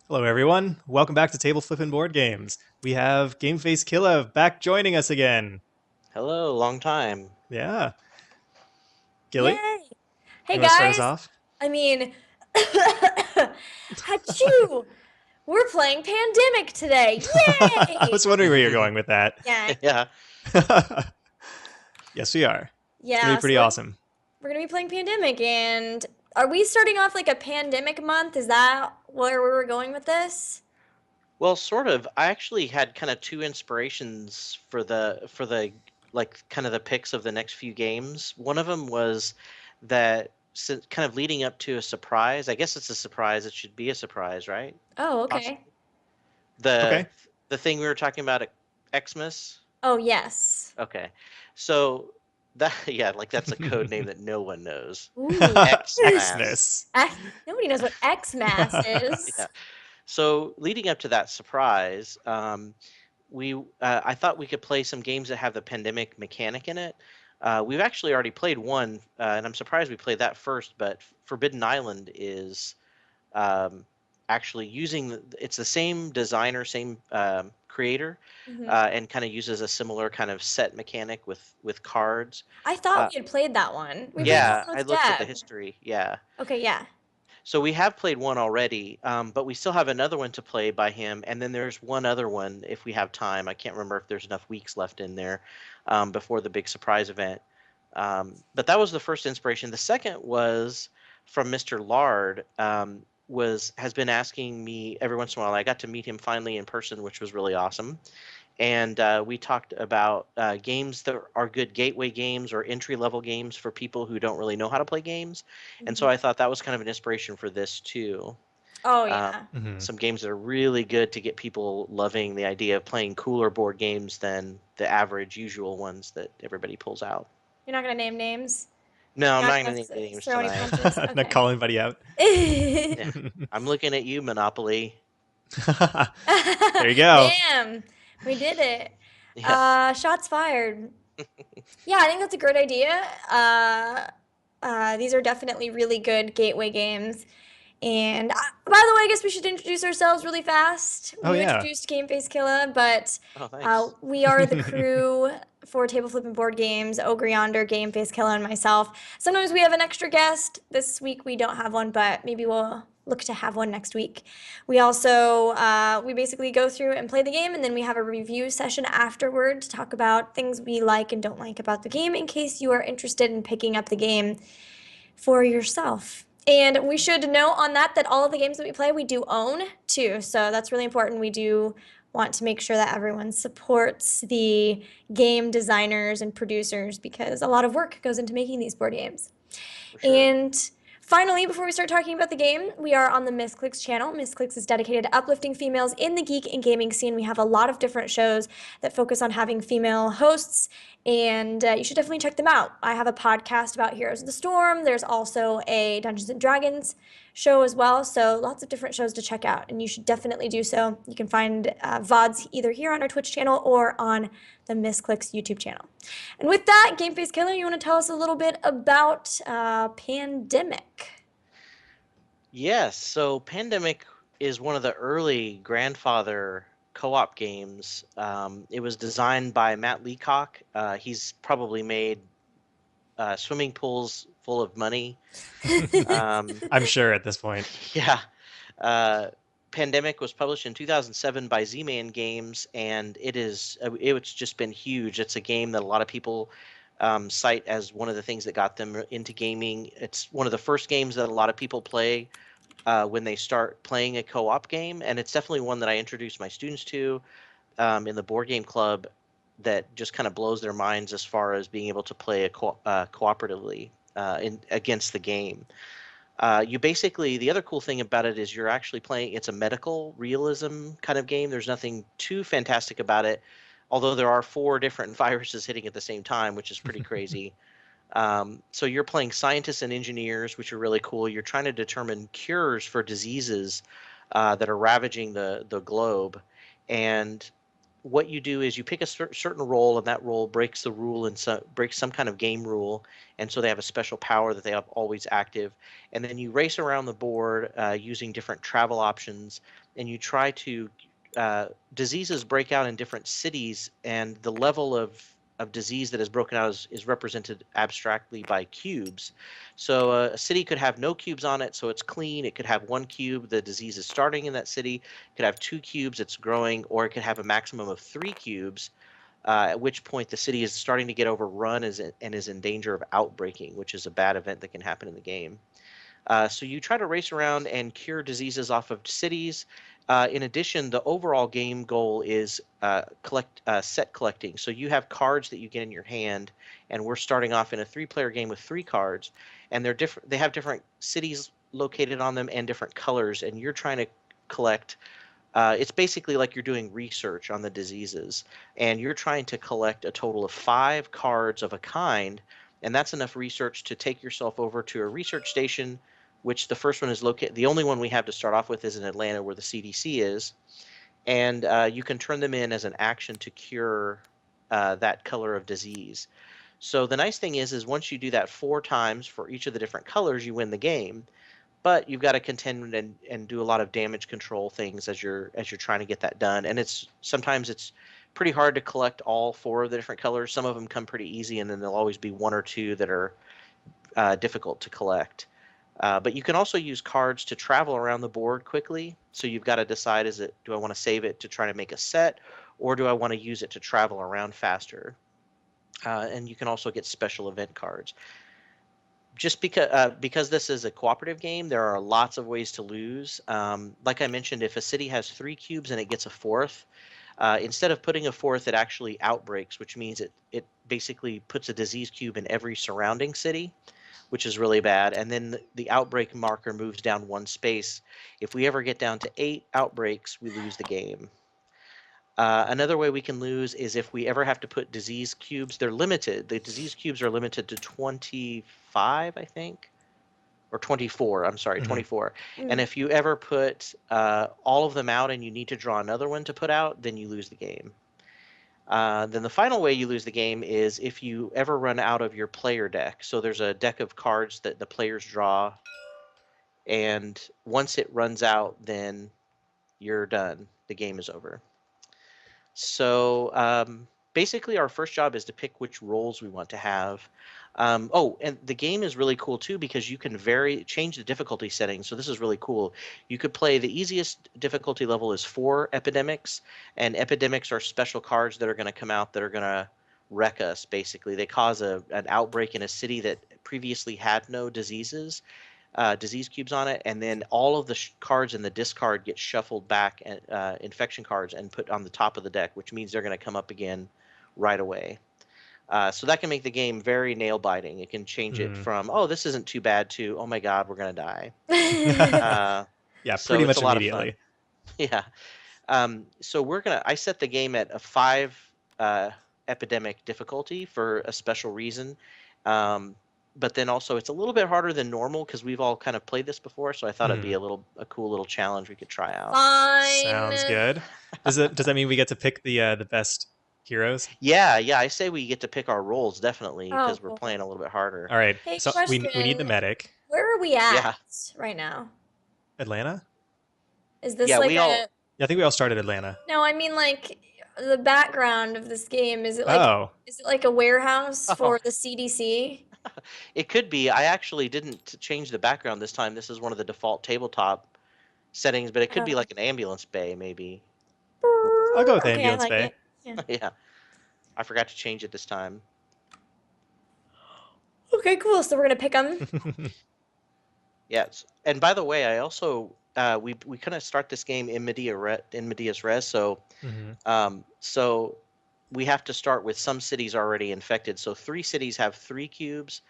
Hello, everyone. Welcome back to Table Flippin' Board Games. We have Gameface Killa back joining us again. Hello, long time. Yeah. Gilly, Yay! Hey you want to start us guys! off? I mean, Achoo! We're playing Pandemic today! I Yay! was wondering where you're going with that. Yeah, Yeah. Yes, we are. It's going to be yeah. So pretty awesome. we're gonna be playing Pandemic, and are we starting off like a pandemic month? Is that where we were going with this? Well, sort of. I actually had kind of two inspirations for the like kind of the picks of the next few games. One of them was that kind of leading up to a surprise. I guess it's a surprise. It should be a surprise, right? Oh, okay. Possibly. The Okay. the thing we were talking about at Xmas. Oh, yes. Okay. So that yeah, like that's a code name that no one knows. Ooh. Xmas. Xmas. X- Nobody knows what Xmas Yeah. is. So leading up to that surprise, we I thought we could play some games that have the pandemic mechanic in it. We've actually already played one, and I'm surprised we played that first. But Forbidden Island is um, actually it's the same designer, same creator, hmm and kind of uses a similar kind of set mechanic with cards. I thought Uh, we had played that one. We played that yeah, one I with looked at the Deb. history. Yeah. Okay, yeah. So we have played one already, but we still have another one to play by him, and then there's one other one if we have time. I can't remember if there's enough weeks left in there before the big surprise event. But that was the first inspiration. The second was from Mr. Lard. Has been asking me every once in a while. I got to meet him finally in person, which was really awesome, and we talked about games that are good gateway games or entry level games for people who don't really know how to play games. And so hmm I thought that was kind of an inspiration for this too. Oh, Uh, yeah. hmm some games that are really good to get people loving the idea of playing cooler board games than the average usual ones that everybody pulls out. You're not gonna name names? No, I'm You're not not gonna going to name the names throw any tonight. punches? Not Okay. calling anybody out. Yeah, I'm looking at you, Monopoly. There you go. Damn, we did it. Yeah, Shots fired. Yeah, I think that's a great idea. These are definitely really good gateway games. And by the way, I guess we should introduce ourselves really fast. Oh, You yeah. introduced Game Face Killa, but oh, thanks. we are the crew for Table Flipping Board Games, Ogre Yonder, Game Face Killa, and myself. Sometimes we have an extra guest. This week we don't have one, but maybe we'll look to have one next week. We also we basically go through and play the game, and then we have a review session afterward to talk about things we like and don't like about the game in case you are interested in picking up the game for yourself. And we should note on that all of the games that we play we do own too. So that's really important. We do want to make sure that everyone supports the game designers and producers because a lot of work goes into making these board games. For sure. And finally, before we start talking about the game, we are on the Misscliks channel. Misscliks is dedicated to uplifting females in the geek and gaming scene. We have a lot of different shows that focus on having female hosts, and you should definitely check them out. I have a podcast about Heroes of the Storm. There's also a Dungeons and Dragons show as well. So lots of different shows to check out, and you should definitely do so. You can find VODs either here on our Twitch channel or on the Misscliks YouTube channel. And with that, Game Face Killer, you want to tell us a little bit about Pandemic? Yes, so Pandemic is one of the early grandfather co-op games. It was designed by Matt Leacock. He's probably made swimming pools full of money. Um, I'm sure at this point. yeah. Uh, Pandemic was published in 2007 by Z-Man Games, and it's just been huge. It's a game that a lot of people cite as one of the things that got them into gaming. It's one of the first games that a lot of people play when they start playing a co-op game, and it's definitely one that I introduce my students to in the board game club that just kind of blows their minds as far as being able to play cooperatively against the game. You basically, the other cool thing about it is you're actually playing, it's a medical realism kind of game. There's nothing too fantastic about it, although there are four different viruses hitting at the same time, which is pretty crazy. So you're playing scientists and engineers, which are really cool. You're trying to determine cures for diseases that are ravaging the globe. And what you do is you pick a certain role, and that role breaks the rule and breaks some kind of game rule, and so they have a special power that they have always active. And then you race around the board using different travel options, and you try to diseases break out in different cities, and the level of disease that is broken out is represented abstractly by cubes. So a city could have no cubes on it, so it's clean. It could have 1 cube, the disease is starting in that city. It could have 2 cubes, it's growing, or it could have a maximum of 3 cubes, at which point the city is starting to get overrun and is in danger of outbreaking, which is a bad event that can happen in the game. So you try to race around and cure diseases off of cities. In addition, the overall game goal is set collecting. So you have cards that you get in your hand, and we're starting off in a 3-player game with 3 cards, and they're different. They have different cities located on them and different colors, and you're trying to collect. It's basically like you're doing research on the diseases, and you're trying to collect a total of 5 cards of a kind, and that's enough research to take yourself over to a research station, which the first one is located. The only one we have to start off with is in Atlanta, where the CDC is, and you can turn them in as an action to cure that color of disease. So the nice thing is once you do that 4 times for each of the different colors, you win the game. But you've got to contend and do a lot of damage control things as you're trying to get that done. And sometimes it's pretty hard to collect all 4 of the different colors. Some of them come pretty easy, and then there'll always be 1 or 2 that are difficult to collect. But you can also use cards to travel around the board quickly. So you've got to decide, do I want to save it to try to make a set, or do I want to use it to travel around faster? And you can also get special event cards. Just because this is a cooperative game, there are lots of ways to lose. Like I mentioned, if a city has 3 cubes and it gets a 4th, instead of putting a 4th, it actually outbreaks, which means it basically puts a disease cube in every surrounding city, which is really bad. And then the outbreak marker moves down 1 space. If we ever get down to 8 outbreaks, we lose the game. Another way we can lose is if we ever have to put disease cubes. They're limited. The disease cubes are limited to 25, I think, or 24. I'm sorry, 24. And if you ever put all of them out and you need to draw another one to put out, then you lose the game. Then the final way you lose the game is if you ever run out of your player deck. So there's a deck of cards that the players draw, and once it runs out, then you're done. The game is over. So basically, our first job is to pick which roles we want to have. And the game is really cool too because you can change the difficulty settings. So this is really cool. You could play the easiest difficulty level is 4 epidemics, and epidemics are special cards that are going to come out that are going to wreck us. Basically, they cause an outbreak in a city that previously had no disease cubes on it, and then all of the cards in the discard get shuffled back, infection cards, and put on the top of the deck, which means they're going to come up again right away. So that can make the game very nail-biting. It can change it from, oh, this isn't too bad, to, oh my god, we're going to die. Yeah, So pretty it's much a lot immediately. of fun. Yeah. So I set the game at a 5 epidemic difficulty for a special reason. But then also it's a little bit harder than normal because we've all kind of played this before, so I thought it'd be a cool little challenge we could try out. Fine. Sounds good. Does that mean we get to pick the best heroes? Yeah, I say we get to pick our roles definitely Oh, because we're cool. playing a little bit harder. All right. Hey, So we need the question. medic. Where are we Yeah. at right now? Atlanta? Is this Yeah, like we a all Yeah, I think we all started Atlanta. No, I mean like the background of this game. Is it Oh. like a warehouse Oh, for the CDC? it could be. I actually didn't change the background this time. This is one of the default tabletop settings, but it could be like an ambulance bay maybe. I'll go with Okay, I ambulance like bay. it. Yeah. Yeah. I forgot to change it this time. Okay, cool. So we're gonna pick them. Yes. And by the way, I also we kind of start this game in medias res, so so we have to start with some cities already infected. So 3 cities have 3 cubes,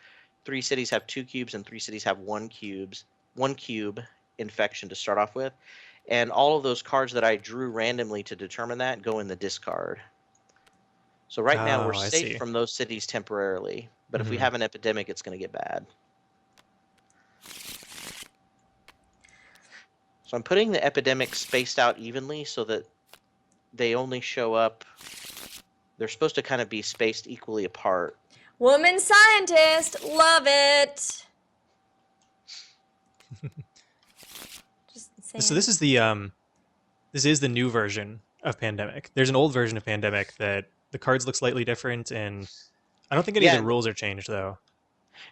3 cities have 2 cubes, and 3 cities have 1 cube infection to start off with. And all of those cards that I drew randomly to determine that go in the discard. So right now we're I safe see. from those cities temporarily, but if we have an epidemic, it's going to get bad. So I'm putting the epidemics spaced out evenly so that they only show up. They're supposed to kind of be spaced equally apart. Woman scientist, love it. Just So saying. this is the new version of Pandemic. There's an old version of Pandemic that the cards look slightly different, and I don't think any of the Yeah, rules are changed though.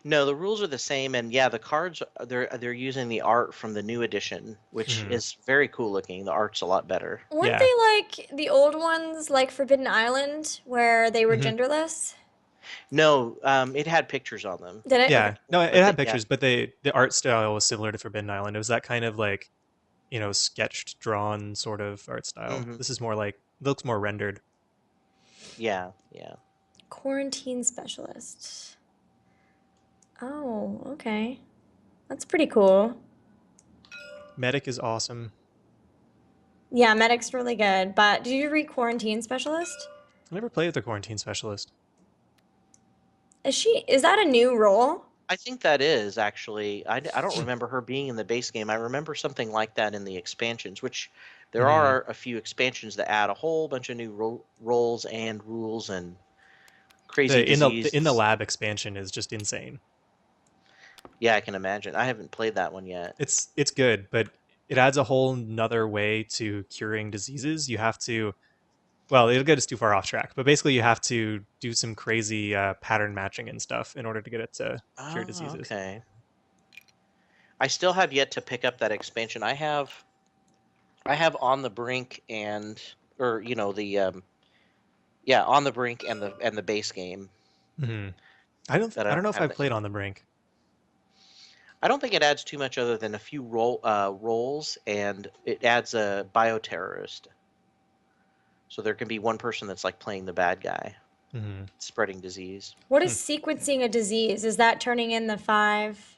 no, the rules are the same, and yeah, the cards they're using the art from the new edition, which Mhm. is very cool looking. The art's a lot better. Weren't Yeah. they like the old ones, like Forbidden Island, where they were Mhm. genderless? No, it had pictures on them, Did it? Yeah, Okay. no, it but had yeah, pictures, but the art style was similar to Forbidden Island. It was that kind of like, sketched, drawn sort of art style. hmm This is more like looks more rendered. yeah, yeah. Quarantine specialist. Oh, okay. That's pretty cool. Medic is awesome. Yeah, medic's really good. But did you read quarantine specialist? I never played with the quarantine specialist. Is that a new role? I think that is actually. I don't remember her being in the base game. I remember something like that in the expansions, which there Mhm. are a few expansions that add a whole bunch of new roles and rules and crazy The in the disease. lab expansion is just insane. Yeah, I can imagine. I haven't played that one yet. It's good, but it adds a whole nother way to curing diseases. You have to, well, it'll get us too far off track, but basically you have to do some crazy pattern matching and stuff in order to get it to cure Oh, diseases. okay. I still have yet to pick up that expansion. I have On the Brink and or the yeah, On the Brink and the base game Hmm. that I I don't don't know if have I've that played yet. on the brink. I don't think it adds too much other than a few roles, and it adds a bioterrorist. So there can be one person that's like playing the bad guy, Hmm. spreading disease. What is sequencing a disease? Is that turning in the 5?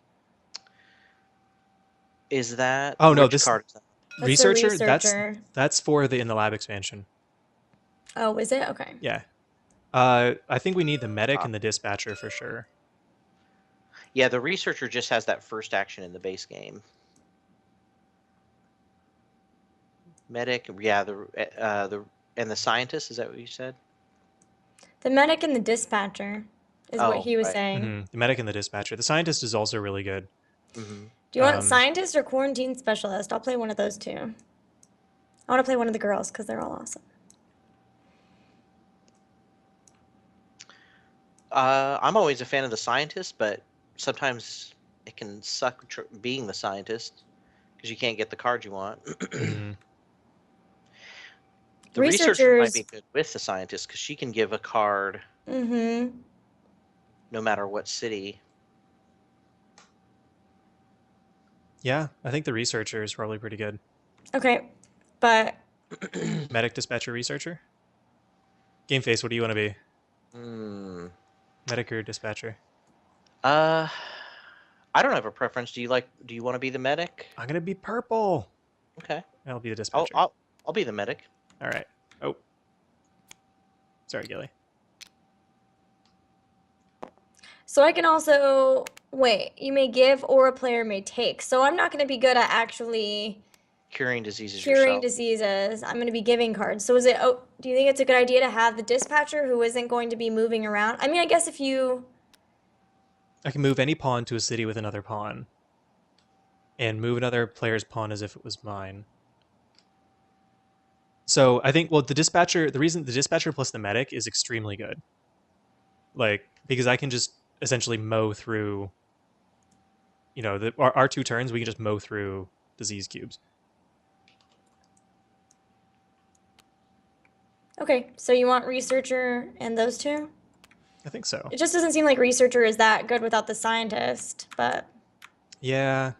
Is that Oh no, which this card is that? That's the researcher, researcher. that's for the in the lab expansion. Oh, is it? Okay. Yeah. I think we need the medic Ah, and the dispatcher for sure. yeah, the researcher just has that first action in the base game. Medic, yeah, the and the scientist. Is that what you said? The medic and the dispatcher is what Oh, he was right. saying. The medic and the dispatcher. The scientist is also really good. hmm Do you want Um, scientist or quarantine specialist? I'll play one of those two. I want to play one of the girls because they're all awesome. I'm always a fan of the scientist, but sometimes it can suck being the scientist because you can't get the card you want. mhm. The researcher might Researchers. be good with the scientist because she can give a card Mm-hmm. no matter what city. Yeah, I think the researcher is probably pretty good. Okay, but Medic, dispatcher, researcher. Game face. What do you want to be? Hmm. Medic or dispatcher? Uh, I don't have a preference. Do you want to be the medic? I'm gonna be purple. Okay. I'll be the I'll dispatcher. I'll I'll be the medic. All right. Oh, sorry, Gilly. so I can also wait. You may give or a player may take. So I'm not going to be good at actually Curing diseases curing yourself. diseases. I'm going to be giving cards. So is it? Oh, do you think it's a good idea to have the dispatcher who isn't going to be moving around? I mean, I guess if you. I can move any pawn to a city with another pawn, and move another player's pawn as if it was mine. So I think, well, the dispatcher. The reason the dispatcher plus the medic is extremely good, like because I can just essentially mow through. Our 2 turns, we can just mow through disease cubes. Okay, so you want researcher and those two? I think so. It just doesn't seem like researcher is that good without the scientist, but Yeah.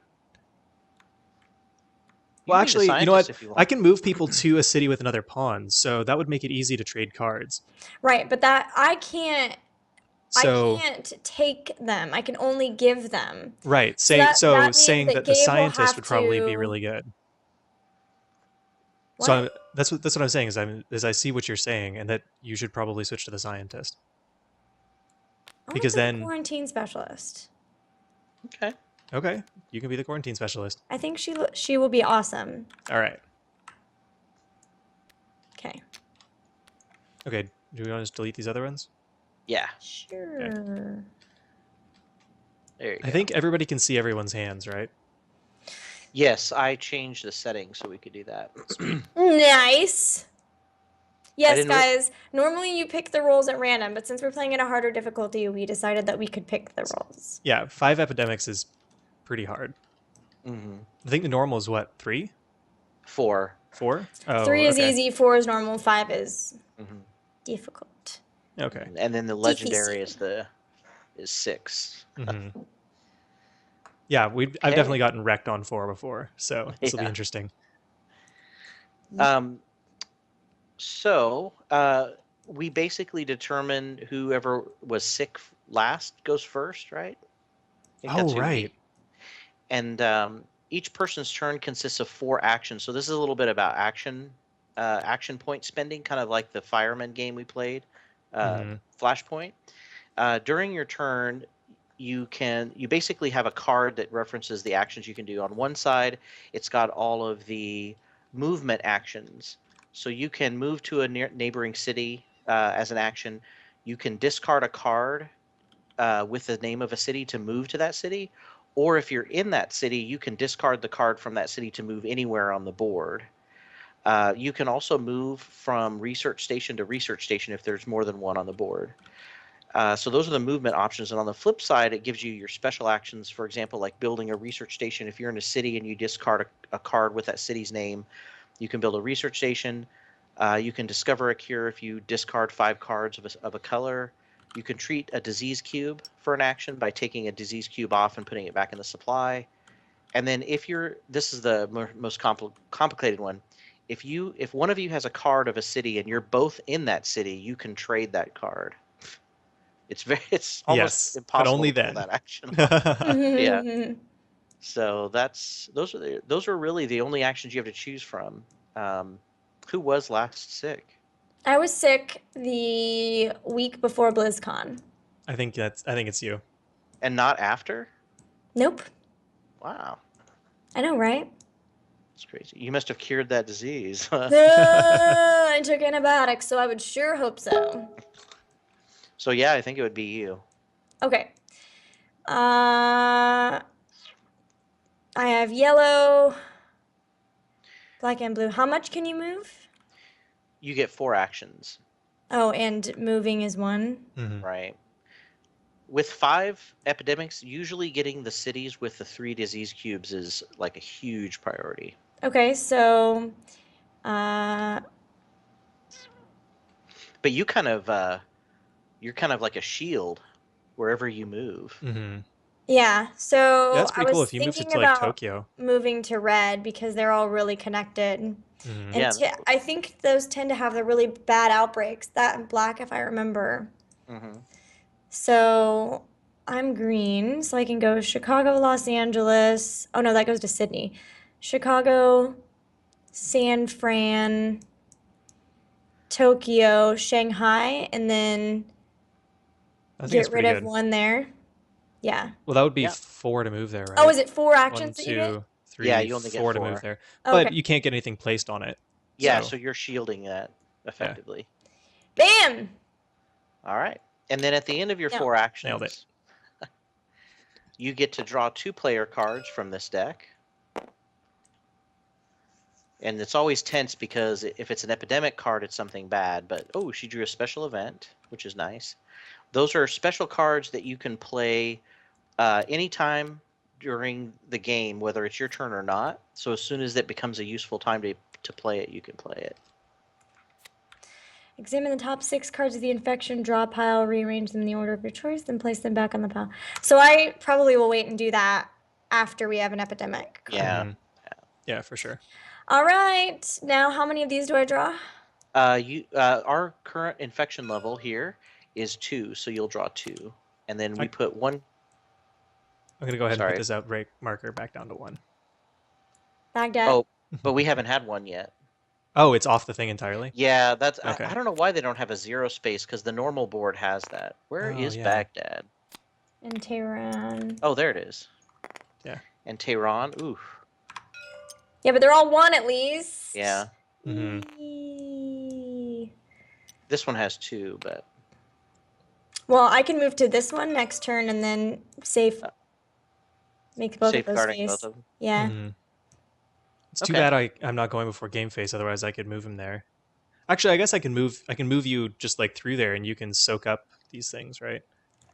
You Well, can be the actually, you know what? scientist if you I want. can move people to a city with another pawn, so that would make it easy to trade cards. right, but that I So, can't take them. I can only give them. right, So that means saying that that the Gabe will scientist have would probably be to really good. So what? that's what I'm saying is I see what you're saying, and that you should probably switch to the scientist I want to because play the then quarantine specialist. Okay. okay, you can be the quarantine specialist. I think she will be awesome. All right. Okay. Okay, do we want to just delete these other ones? Yeah, Sure. there you I go. think everybody can see everyone's hands, right? Yes, I changed the settings so we could do that. Sweet. Nice. I Yes, didn't. Re- guys. Normally you pick the roles at random, but since we're playing at a harder difficulty, we decided that we could pick the roles. Yeah, 5 epidemics is pretty hard. Mhm. I think the normal is what, 3? 4. 4? Oh, 3 is okay. easy, 4 is normal, 5 is Mhm. difficult. Okay. And then the legendary Difícil. is 6. hmm Yeah, I've definitely Okay. gotten wrecked on 4 before, so this will be Yeah. interesting. Um. So, we basically determine whoever was sick last goes first, right? I think Oh, that's who we. right. And each person's turn consists of 4 actions. So this is a little bit about action point spending, kind of like the fireman game we played, hmm Flashpoint. During your turn, you basically have a card that references the actions you can do. On one side, it's got all of the movement actions, so you can move to a neighboring city as an action. You can discard a card with the name of a city to move to that city, or if you're in that city, you can discard the card from that city to move anywhere on the board. You can also move from research station to research station if there's more than one on the board. So those are the movement options. And on the flip side, it gives you your special actions. For example, like building a research station. If you're in a city and you discard a card with that city's name, you can build a research station. You can discover a cure if you discard 5 cards of a color. You can treat a disease cube for an action by taking a disease cube off and putting it back in the supply. And then this is the most complicated one. If one of you has a card of a city and you're both in that city, you can trade that card. It's almost Yes, but impossible only to pull then. that action off. Yeah. So those are really the only actions you have to choose from. Um, who was last sick? I was sick the week before BlizzCon. I think it's you. And not after? Nope. Wow, I know, right? that's crazy. You must have cured that disease. I took antibiotics, so I would sure hope so. So yeah, I think it would be you. Okay. I have yellow, black, and blue. How much can you move? You get 4 actions, Oh, and moving is 1. hmm right? With 5 epidemics, usually getting the cities with the 3 disease cubes is like a huge priority. Okay, so uh, But you're kind of like a shield wherever you move. hmm yeah, Yeah, so that's I pretty cool. was If you moved it thinking to like about Tokyo. moving to red because they're all really connected. hmm And Yeah. I think those tend to have the really bad outbreaks. That and black, if I remember. hmm So I'm green, so I can go Chicago, Los Angeles. Oh no, that goes to Sydney. Chicago, San Fran, Tokyo, Shanghai, and then I think it's get rid pretty of good. one there. Yeah. Well, that would be Yeah. 4 to move there, Oh, right? is it 4 One, actions that you get? two, Yeah, three, you only get 4 to move 4. there. Okay. But you can't get anything placed on it. Yeah, So so you're shielding that yeah, effectively. Bam! All right. And then at the end of your No. 4 nailed it. actions, you get to draw 2 player cards from this deck. And it's always tense because if it's an epidemic card, it's something bad. But oh, she drew a special event, which is nice. Those are special cards that you can play anytime during the game, whether it's your turn or not. So as soon as it becomes a useful time to play it, you can play it. Examine the top 6 cards of the infection, draw a pile, rearrange them in the order of your choice, then place them back on the pile. So I probably will wait and do that after we have an epidemic card. Yeah. Yeah, for sure. All right. Now, how many of these do I draw? Our current infection level here is 2, so you'll draw 2, and then we put 1. I'm gonna go ahead and Sorry. put this outbreak marker back down to 1. Baghdad. Oh, but we haven't had one yet. Oh, it's off the thing entirely? Yeah, that's Okay. I don't know why they don't have a 0 space because the normal board has that. Where Oh, is yeah. Baghdad? And Tehran. Oh, there it is. Yeah. And Tehran. Ooh. Yeah, but they're all 1 at least. Yeah. hmm This one has 2, but Well, I can move to this one next turn and then make both of those safeguarding both face. of them. Yeah. Mhm. It's too Okay. bad I'm not going before game face. Otherwise, I could move him there. Actually, I guess I can move. I can move you just like through there, and you can soak up these things, right?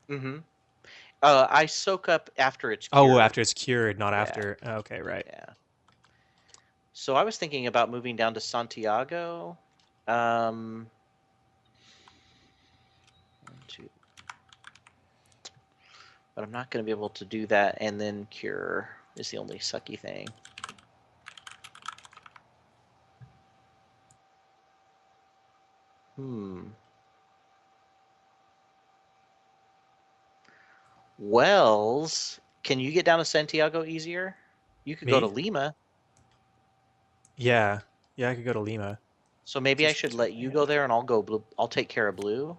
Mm-hmm. I soak up after it's Oh, cured. after it's cured, not Yeah. after. Okay, right. Yeah. So I was thinking about moving down to Santiago. 1, 2. But I'm not going to be able to do that and then cure is the only sucky thing. Wells, can you get down to Santiago easier? You could go to Me? Lima. Yeah, yeah. I could go to Lima. So maybe I Just should check let my you go hand. there and I'll go blue. I'll take care of blue.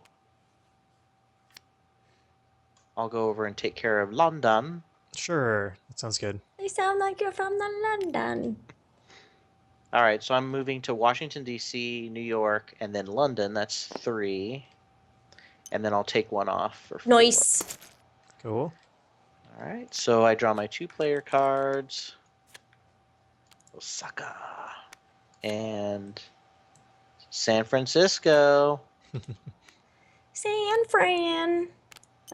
I'll go over and take care of London. Sure, that sounds good. They sound like you're from the London. All right, so I'm moving to Washington, D.C., New York, and then London. That's 3. And then I'll take 1 off for 4. Nice. Cool. All right, so I draw my 2-player cards. Osaka. And San Francisco. San Fran.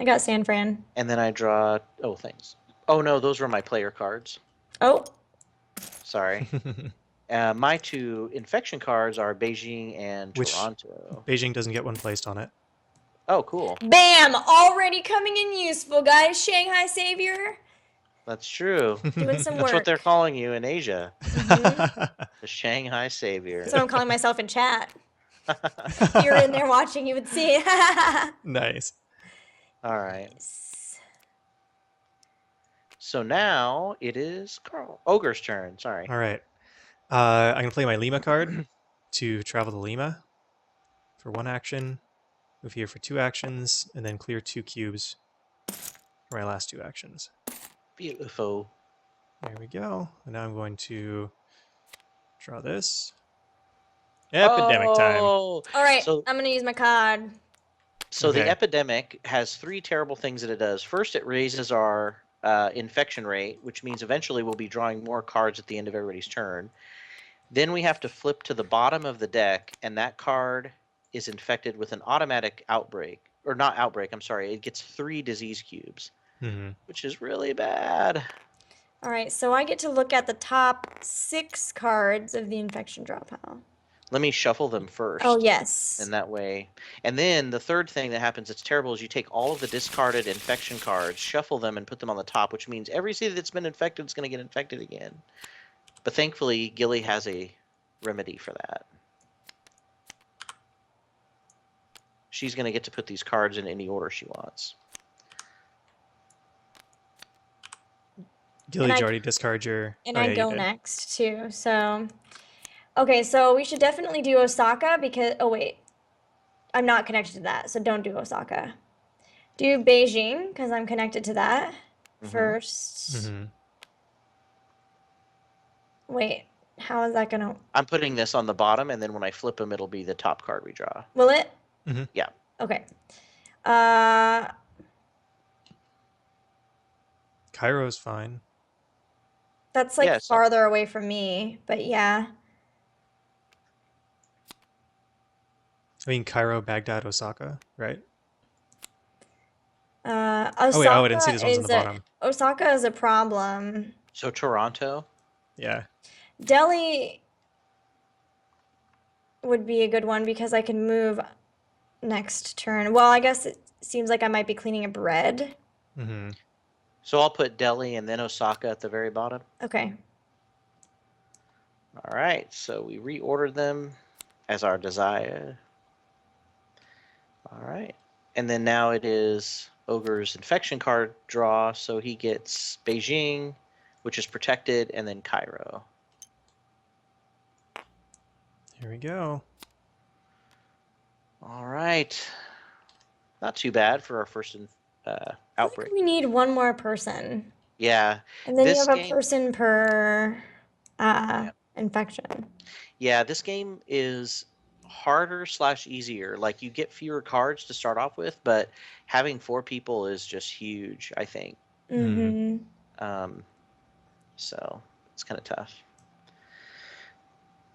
I got San Fran. And then I draw, things. Oh, no, those were my player cards. Oh, Sorry. My 2 infection cards are Beijing and Which Toronto. Beijing doesn't get one placed on it. Oh, cool. bam! Already coming in useful, guys. Shanghai Savior. That's true. Doing some That's work. what they're calling you in Asia. The Shanghai Savior. That's what I'm calling myself in chat. If you're in there watching, you would see it. Nice. All right. So now it is Ogre's turn. Sorry. All right. I'm gonna play my Lima card to travel to Lima for 1 action. Move here for 2 actions, and then clear 2 cubes for my last 2 actions. Beautiful. There we go. And now I'm going to draw this. Epidemic time. All right, So I'm gonna use my card. the Okay. epidemic has 3 terrible things that it does. First, it raises our infection rate, which means eventually we'll be drawing more cards at the end of everybody's turn. Then we have to flip to the bottom of the deck, and that card is infected with an automatic outbreak. Or not outbreak, I'm sorry. It gets 3 disease cubes, which is really bad. All right, so I get to look at the top 6 cards of the infection draw pile. Let me shuffle them first. Oh, yes. And that way. And then the third thing that happens that's terrible is you take all of the discarded infection cards, shuffle them, and put them on the top, which means every city that's been infected is going to get infected again. But thankfully, Gilly has a remedy for that. She's going to get to put these cards in any order she wants. Gilly, did you already discard your... And oh, I yeah, go you did. next, too. So, okay, so we should definitely do Osaka because... Oh, wait. I'm not connected to that, so don't do Osaka. Do Beijing, because I'm connected to that first. Wait, how is that going to... I'm putting this on the bottom, and then when I flip them, it'll be the top card we draw. Will it? Yeah. Okay. Cairo's fine. That's like Yeah, so- farther away from me, but yeah. I mean, Cairo, Baghdad, Osaka, right? Osaka Oh, wait, I didn't see these ones on the bottom. Osaka is a problem. So Toronto. Yeah. Delhi would be a good one because I can move next turn. Well, I guess it seems like I might be cleaning up red. So I'll put Delhi and then Osaka at the very bottom. Okay. All right, so we reordered them as our desire. All right, and then now it is Ogre's infection card draw, so he gets Beijing, which is protected, and then Cairo. Here we go. All right, not too bad for our first outbreak. We need one more person. Yeah. And then you This have a game- person per infection. Yeah, this game is harder / easier. Like you get fewer cards to start off with, but having 4 people is just huge, I think. Mm-hmm. So it's kind of tough.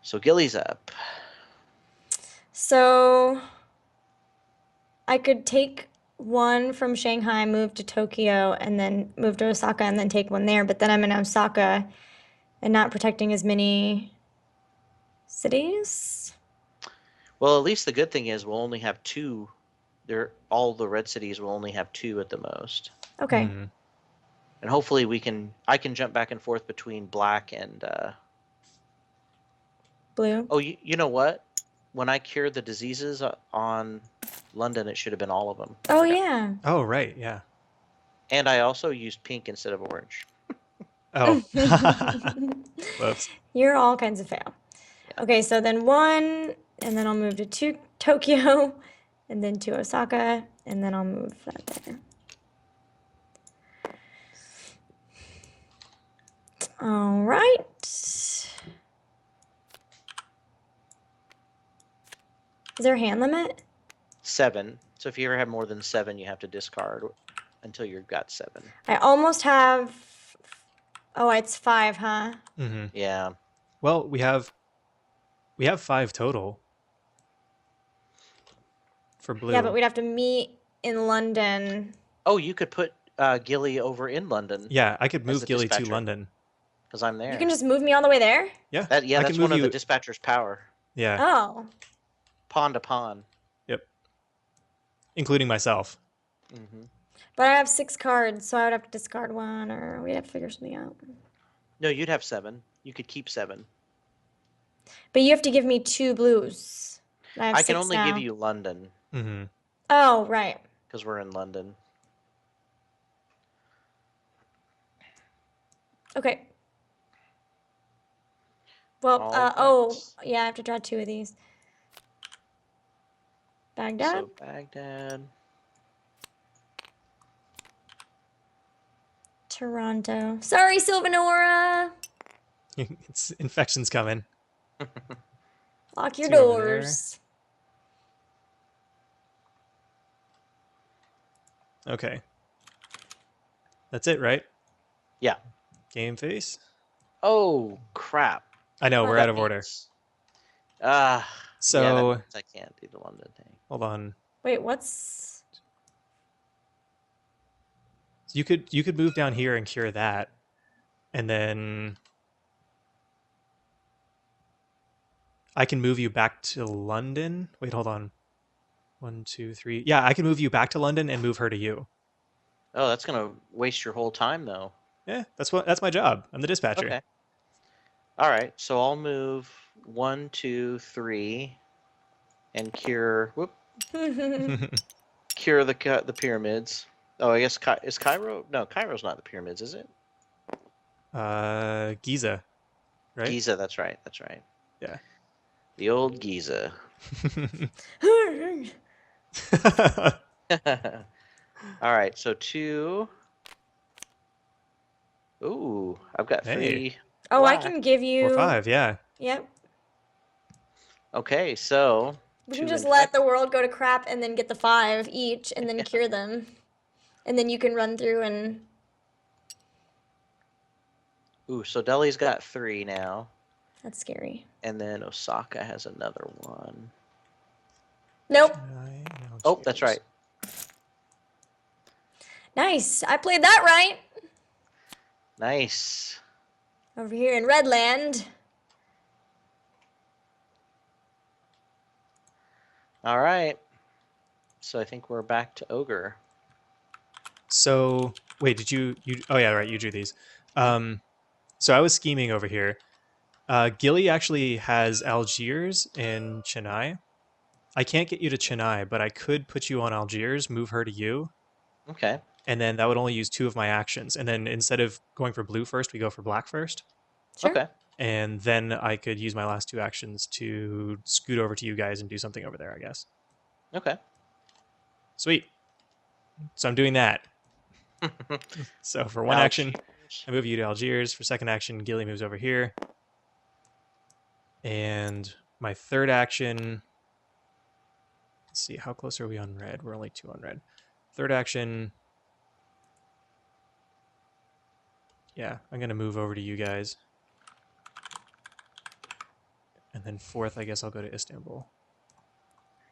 So Gilly's up. So I could take one from Shanghai, move to Tokyo, and then move to Osaka, and then take one there. But then I'm in Osaka and not protecting as many cities. Well, at least the good thing is we'll only have 2. All the red cities will only have 2 at the most. Okay. And hopefully I can jump back and forth between black and Blue. Oh, you know what? When I cured the diseases on London, it should have been all of them. Oh yeah. Oh, right. Yeah. And I also used pink instead of orange. Oh. Whoops. You're all kinds of fail. Yeah. Okay, so then 1, and then I'll move to Tokyo, and then to Osaka, and then I'll move that there. All right. Is there a hand limit? 7. So if you ever have more than 7, you have to discard until you've got 7. I almost have. Oh, it's 5, huh? Yeah. Well, we have 5 total for blue. Yeah, but we'd have to meet in London. Oh, you could put Gilly over in London. Yeah, I could move the Gilly to dispatcher. London. Because I'm there. You can just move me all the way there? Yeah. That's I can one move of the you. dispatcher's power. Yeah. Oh. Pawn to pawn. Yep. Including myself. But I have 6 cards, so I would have to discard 1, or we'd have to figure something out. No, you'd have 7. You could keep 7. But you have to give me 2 blues. I have I can 6 only now. give you London. Oh, right. Because we're in London. Okay. Well, All yeah, I have to draw 2 of these. Baghdad? So Baghdad. Toronto. Sorry, Sylvanora. It's infection's coming. Lock your 2 over there. doors. Okay. That's it, right? Yeah. Game face. Oh, crap. I know, Well, we're that out of order. So yeah, that So means I can't do the London thing. hold on. Wait, what's... You could move down here and cure that, and then I can move you back to London. Wait, hold on. 1, 2, 3. Yeah, I can move you back to London and move her to you. Oh, that's gonna waste your whole time though. Yeah, that's my job. I'm the dispatcher. Okay. All right, so I'll move 1, 2, 3, and cure. Whoop. Cure the pyramids. Oh, I guess is Cairo? No, Cairo's not the pyramids, is it? Giza, right? Giza. That's right. That's right. Yeah. The old Giza. All right, so 2. Ooh, I've got 3. Hey. Oh, I black. can give you... 4, 5. Yeah. Yep. Okay, so We can 2 just infect- let the world go to crap and then get the 5 each and then cure them. And then you can run through and... Ooh, so Delhi's got 3 now, That's scary. and then Osaka has another 1. Nope. Oh, that's right. Nice. I played that right. Nice. Over here in Redland. All right. So I think we're back to Ogre. So wait, did you? Oh yeah, right. You drew these. So I was scheming over here. Gilly actually has Algiers and Chennai. I can't get you to Chennai, but I could put you on Algiers, move her to you, Okay. and then that would only use 2 of my actions. And then instead of going for blue first, we go for black first. Sure. Okay. And then I could use my last 2 actions to scoot over to you guys and do something over there, I guess. Okay. Sweet. So I'm doing that. So for 1 action, I move you to Algiers. For 2nd action, Gilly moves over here. And my 3rd action, Let's see, how close are we on red? We're only 2 on red. Third action. Yeah, I'm going to move over to you guys. And then fourth, I guess I'll go to Istanbul.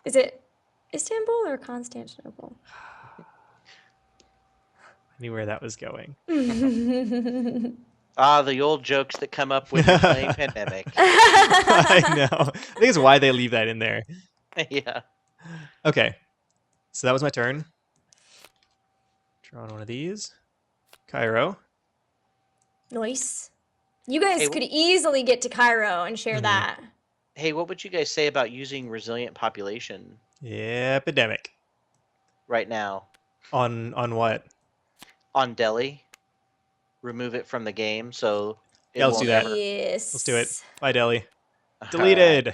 Is it Istanbul or Constantinople? I knew where that was going. Ah, the old jokes that come up when you're playing Pandemic. I know. I think it's why they leave that in there. Yeah. Okay. So that was my turn. Draw on one of these. Cairo. Nice. You guys Hey, could easily get to Cairo and share Mhm. that. Hey, what would you guys say about using resilient population Epidemic. right now On what? on Delhi? Remove it from the game so it Yeah, let's do won't that. ever. Yes. Let's do it. Bye, Delhi. All right. Deleted.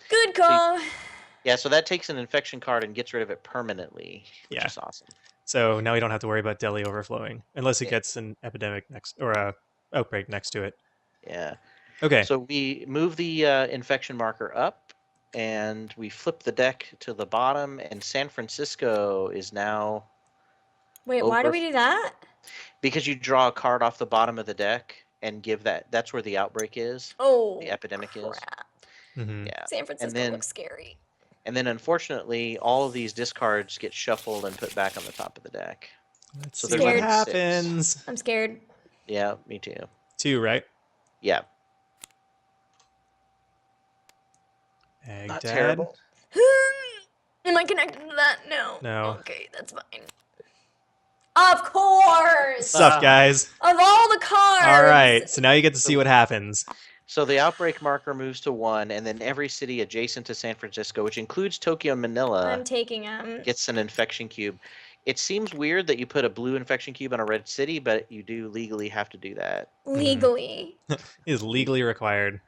Good So call. yeah, so that takes an infection card and gets rid of it permanently, which Yeah. is awesome. So now we don't have to worry about Delhi overflowing unless it Yeah. gets an epidemic next or a outbreak next to it. Yeah. Okay. So we move the infection marker up, and we flip the deck to the bottom, and San Francisco is now Wait, why do over we do that? because you draw a card off the bottom of the deck and give that. That's where the outbreak is. Oh, The epidemic is. crap. Mm-hmm. Yeah. San Francisco then- looks scary. And then unfortunately, all of these discards get shuffled and put back on the top of the deck. Let's So see there's what like happens. I'm scared. Yeah, me too. 2, right? Yeah. Ag Not Dad. terrible. Am I connected to that? No. No. Okay, that's fine. Of course. What's up, guys? Of all the cards. All right. So now you get to see what happens. So the outbreak marker moves to 1, and then every city adjacent to San Francisco, which includes Tokyo and Manila, I'm taking him. gets an infection cube. It seems weird that you put a blue infection cube on a red city, but you do legally have to do that. Legally. It is legally required.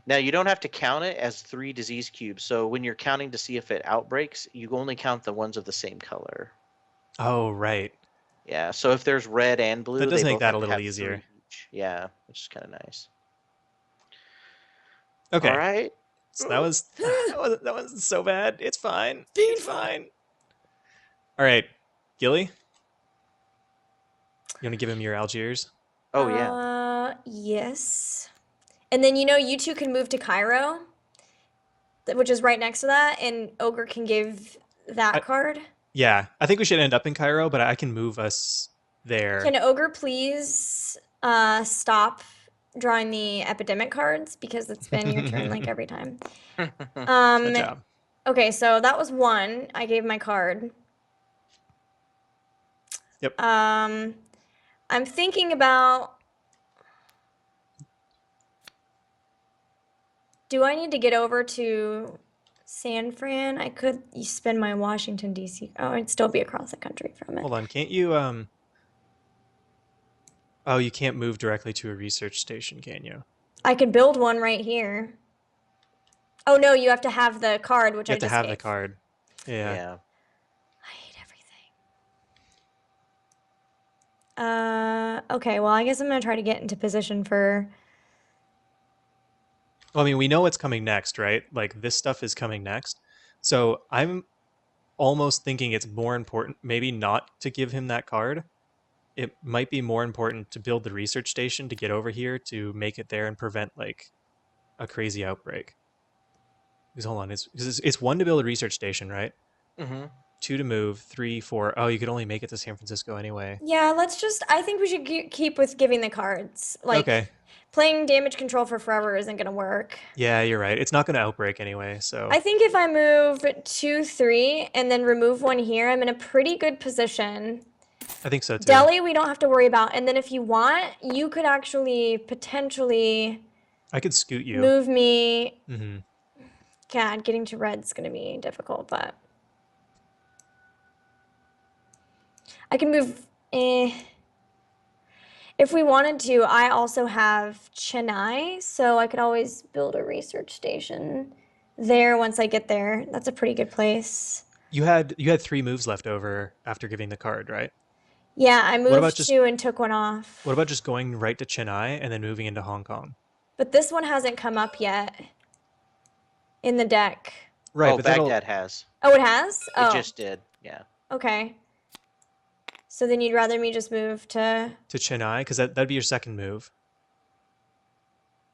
Now, you don't have to count it as 3 disease cubes. So when you're counting to see if it outbreaks, you only count the ones of the same color. Oh, right. Yeah, so if there's red and blue, That does they make both that have a to little have easier. 3 each. Yeah, which is kind of nice. Okay. All right. So that wasn't so bad. It's fine. It's fine. All right, Gilly. You want to give him your Algiers? Oh, yeah. Yes. And then you two can move to Cairo, which is right next to that, and Ogre can give that card. Yeah, I think we should end up in Cairo, but I can move us there. Can Ogre please stop drawing the epidemic cards, because it's been your turn like every time. Good job. Okay, so that was 1. I gave my card. Yep. I'm thinking about, do I need to get over to San Fran? I could spend my Washington, D.C. Oh, it'd still be across the country from it. Hold on, can't you Oh, you can't move directly to a research station, can you? I could build one right here. Oh no, you have to have the card, which You I have to just have gave. the card. Yeah. Yeah. I hate everything. Okay, well, I guess I'm gonna try to get into position for. Well, I mean, we know what's coming next, right? Like, this stuff is coming next. So I'm almost thinking it's more important, maybe not to give him that card. It might be more important to build the research station to get over here to make it there and prevent, like, a crazy outbreak. Because, hold on, it's 1 to build a research station, right? Mm-hmm. 2 to move, 3, 4. Oh, you could only make it to San Francisco anyway. Yeah, I think we should keep with giving the cards. Like, Okay. playing damage control for forever isn't gonna work. Yeah, you're right. It's not going to outbreak anyway, so. I think if I move 2, 3, and then remove 1 here, I'm in a pretty good position. I think so too. Delhi, we don't have to worry about. And then if you want, you could actually potentially I could scoot you. move me. Mm-hmm. God, getting to red's gonna be difficult, but I can move. If we wanted to, I also have Chennai, so I could always build a research station there once I get there. That's a pretty good place. You had 3 moves left over after giving the card, right? Yeah, I about moved just- 2 and took 1 off. What about just going right to Chennai and then moving into Hong Kong? But this one hasn't come up yet. in the deck. Right, Oh, but that'll Baghdad has. Oh, it has? It Oh, just did. Yeah. okay. So then you'd rather me just move to... to Chennai because that'd be your second move.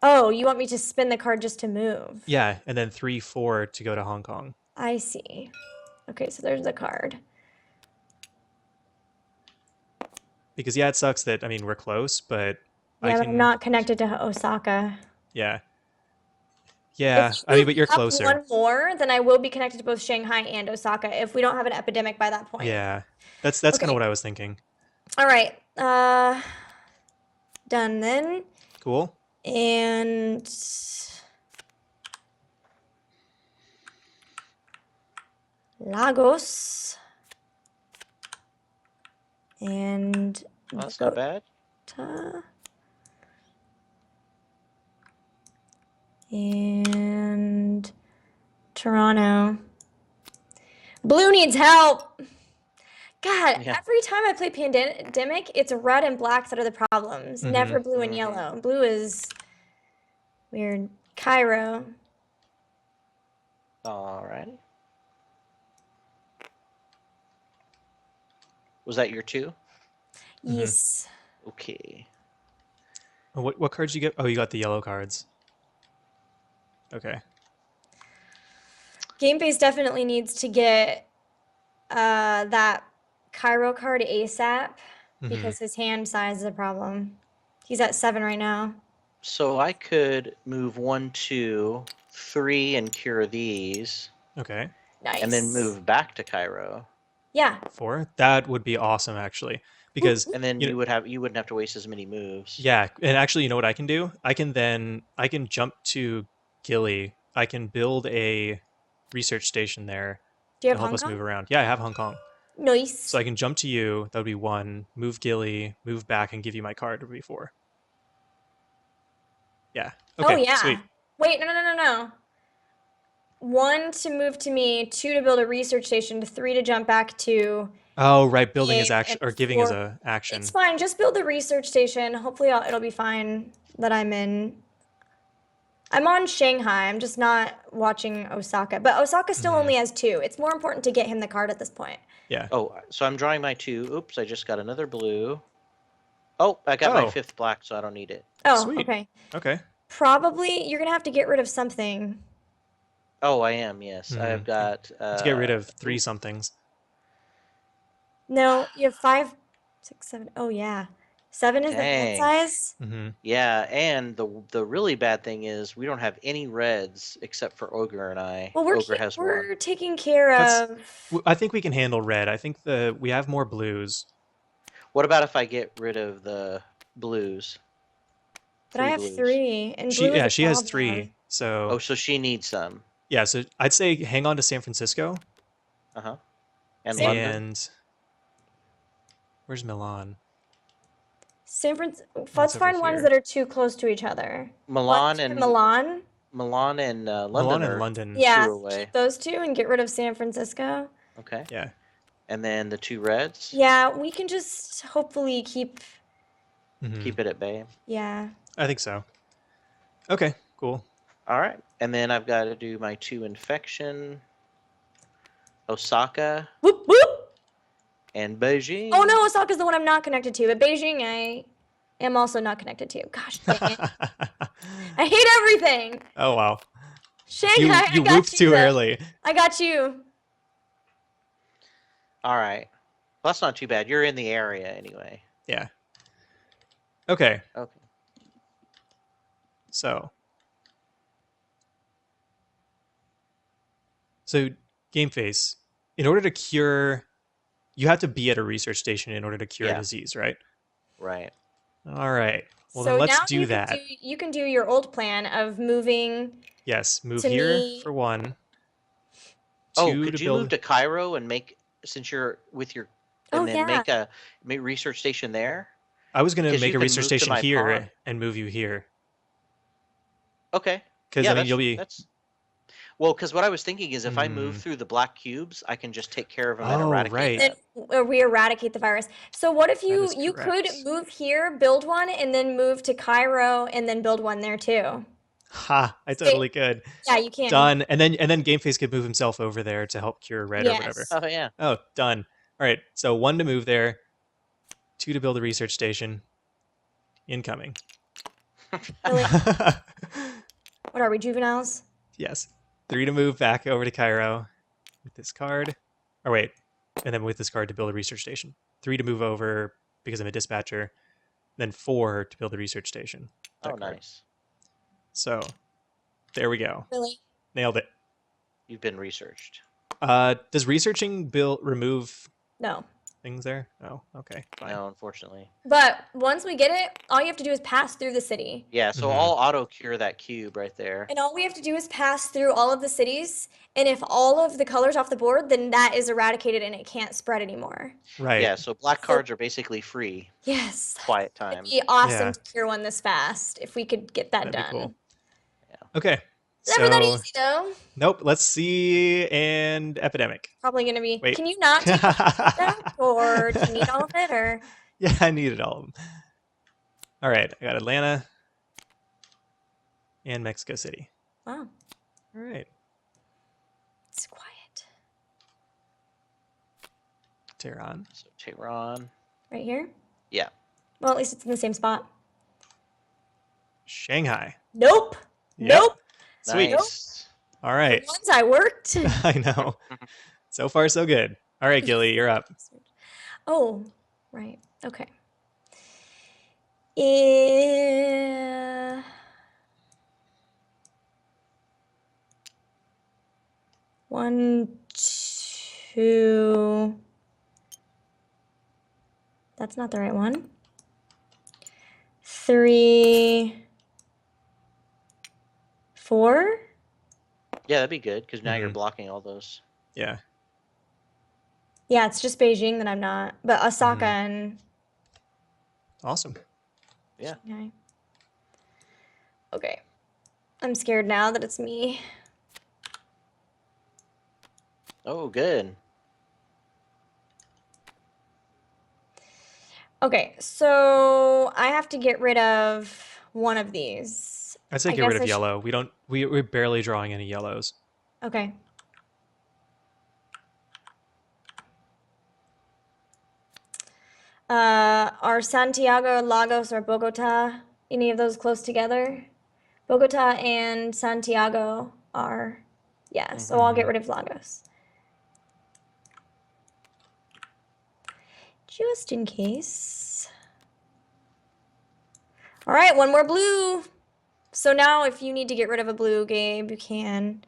Oh, you want me to spin the card just to move? Yeah, and then 3, 4 to go to Hong Kong. I see. Okay, so there's the card. Because yeah, it sucks that we're close, but I Yeah, but I'm can. not connected to Osaka. Yeah, If yeah. you move But you're up closer. one more, then I will be connected to both Shanghai and Osaka if we don't have an epidemic by that point. Yeah, that's kind Okay. of what I was thinking. All right. Done then. Cool. And Lagos. And Well, that's not bad. Bogota. And Toronto. Blue needs help. God, Yeah. every time I play Pandemic, it's red and black that are the problems. Mhm. Never blue and Mhm. yellow. Blue is weird. Cairo. All right. Was that your 2? Yes. Okay. What cards you get? Oh, you got the yellow cards. Okay. Game Face definitely needs to get that Cairo card ASAP Mhm. because his hand size is a problem. He's at 7 right now. So I could move 1, 2, 3 and cure these, Okay. Nice. and then move back to Cairo. Yeah. 4. That would be awesome, actually, because And then you you wouldn't have to waste as many moves. yeah, and actually, you know what I can do? I can jump to Gilly. I can build a research station there Do you to have help Hong us Kong? move around. Yeah, I have Hong Kong. Nice. So I can jump to you, that would be 1, move Gilly, move back, and give you my card, would be 4. Yeah. Okay, Oh, yeah. sweet. Wait, no. 1 to move to me, 2 to build a research station, 3 to jump back to Oh, right, building is game, action, and or giving is 4 a action. It's fine. Just build the research station. Hopefully it'll be fine that I'm on Shanghai. I'm just not watching Osaka. But Osaka still Mhm. only has 2. It's more important to get him the card at this point. Yeah. Oh, so I'm drawing my 2. Oops, I just got another blue. Oh, I got my Oh. 5th black, so I don't need it. Oh, Sweet. okay. Okay. Probably you're gonna have to get rid of something. Oh, I am, yes. Mhm. I've got... To get rid of 3 somethings. No, you have 5, 6, 7. Oh yeah. 7 is the hand Dang. size. Mm-hmm. Yeah, and the really bad thing is we don't have any reds except for Ogre and I. Well, Ogre has 1. we're taking care That's- of. I think we can handle red. I think we have more blues. What about if I get rid of the blues? But I 3 have blues. 3, and blue is a She has problem. 3. So Oh, so she needs some. yeah, so I'd say hang on to San Francisco. Uh-huh. And Same. London. And where's Milan? San Francisco. That's Let's over find ones here. that are too close to each other. Milan London and Milan. Milan and London Milan and are London. Yeah, away. keep those 2 and get rid of San Francisco. Okay. Yeah. And then the 2 reds. Yeah, we can just hopefully keep. Mhm. Keep it at bay. Yeah. I think so. Okay, cool. All right. And then I've got to do my 2 infection. Osaka Whoop whoop. and Beijing. Oh no, Osaka's the one I'm not connected to, but Beijing I am also not connected to. Gosh dang it. I hate everything. Oh wow. Shanghai, You I got whooped you too though. early. I got you. All right. Well, that's not too bad. You're in the area anyway. Yeah. Okay. Okay. So game face. In order to cure, you have to be at a research station in order to cure a Yeah. disease, right? Right. All right. Well, So then let's now do you that. Can you can do your old plan of moving. Yes, move To here me- for 1. 2 Oh, to could you build. move to Cairo and make, since you're with your, and Oh, then yeah. make a research station there? I was gonna because make you a can research move to station my here pond. and move you here. Okay. Because Yeah, you'll be. that's well, because what I was thinking is if I move Hmm. through the black cubes, I can just take care of them and Oh, eradicate right. Then that. we eradicate the virus. So what if That you is could correct. move here, build one, and then move to Cairo and then build one there too? Ha! I Stay- totally could. Yeah, you can. Done. And then Game Face could move himself over there to help cure red or whatever. Yes. Oh yeah. Oh, done. All right. So 1 to move there, 2 to build a research station. Incoming. Really? What are we, juveniles? Yes. 3 to move back over to Cairo with this card. Or wait, and then with this card to build a research station. 3 to move over because I'm a dispatcher. Then 4 to build a research station. Oh, That card. nice. So there we go. Really? Nailed it. You've been researched. Does researching remove No. things there? Oh, okay, fine. No, unfortunately. But once we get it, all you have to do is pass through the city. Yeah, so Mhm. I'll auto cure that cube right there. And all we have to do is pass through all of the cities. And if all of the colors off the board, then that is eradicated and it can't spread anymore. Right. Yeah, so black cards are basically free. Yes. Quiet time. It'd be awesome Yeah. to cure one this fast if we could get that That'd be done. cool. Okay. Never that So easy though. nope. Let's see. And epidemic. Probably gonna be. Wait. Can you not take that, or do you need all of it, or? Yeah, I needed all of them. All right, I got Atlanta and Mexico City. Wow, All right, it's quiet Tehran. So Tehran. right here. Yeah. Well, at least it's in the same spot. Shanghai. Nope. Yep. Nope. Sweet. Nice. All The right. ones I worked. I know. So far, so good. All right, Gilly, you're up. Oh, right. Okay. Yeah. One, two. That's not the right one. 3, 4. Yeah, that'd be good because now you're Mhm. blocking all those. Yeah. Yeah, it's just Beijing that I'm not, but Osaka and Awesome. Yeah. Shanghai. Okay. I'm scared now that it's me. Oh, good. Okay, so I have to get rid of one of these. I'd say I get rid guess of I should- yellow. We don't. We're barely drawing any yellows. Okay. Are Santiago, Lagos, or Bogota any of those close together? Bogota and Santiago are, yeah, so I'll get rid of Lagos. Just in case. All right, one more blue. So now if you need to get rid of a blue, Gabe, you can.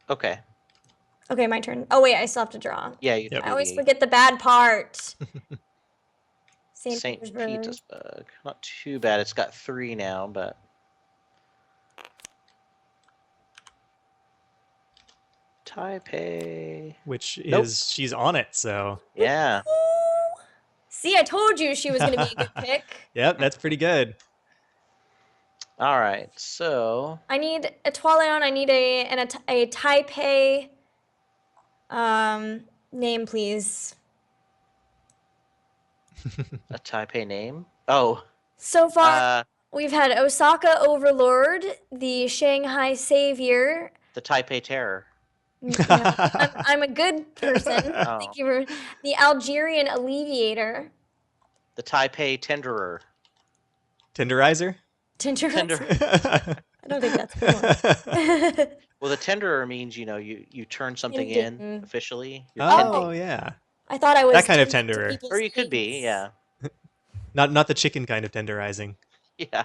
Okay. Okay, my turn. Oh, wait, I still have to draw. Yeah, you Yep. I always forget the bad part. St. St. Petersburg. Petersburg. Not too bad. It's got 3 now, but Taipei. Which Nope. is she's on it. So Yeah. Ooh. See, I told you she was going to be a good pick. yep, that's pretty good. All right. So I need a Twalion. I need a Taipei name, please. a Taipei name. Oh. So far, we've had Osaka Overlord, the Shanghai Savior. The Taipei Terror. I'm a good person. Oh. Thank you for the Algerian Alleviator. The Taipei Tenderer. Tenderizer. Tinder. Tender. I don't think that's a good one. Well, the tenderer means you turn something in Tending. officially. You're Oh tending. yeah, I thought I was That kind of tending to tenderer. people's Or you could be, needs. yeah. not the chicken kind of tenderizing. Yeah.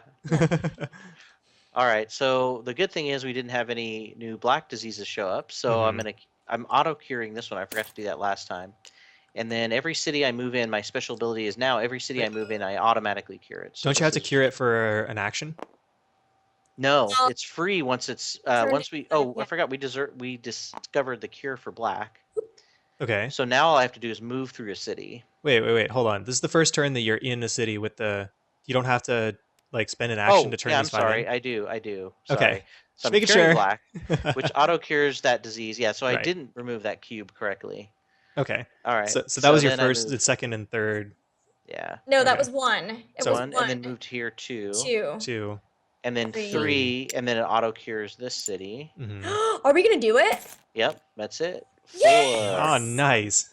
All right. So the good thing is we didn't have any new black diseases show up. So I'm auto curing this one. I forgot to do that last time. And then every city I move in, my special ability is now every city I move in, I automatically cure it. So Don't you have this to is- cure it for an action? No, No. it's free once it's Turn once it we. in, Oh, yeah. I forgot we discovered the cure for black. Okay. So now all I have to do is move through a city. Wait. Hold on. This is the first turn that you're in the city with the. You don't have to like spend an action Oh, to turn yeah. I'm these 5 sorry. in. I do. Okay. Sorry. Just So I'm making curing sure. black, which auto cures that disease. Yeah. So I Right. didn't remove that cube correctly. Okay. All right. So that was your then I first, moved- second, and third Yeah. No, that Okay. was 1. It So was One, and then moved here 2, 2, 2. and then 3. 3, and then it auto cures this city. Mm-hmm. Are we gonna do it? Yep, that's it. 4. Oh, Yes! nice.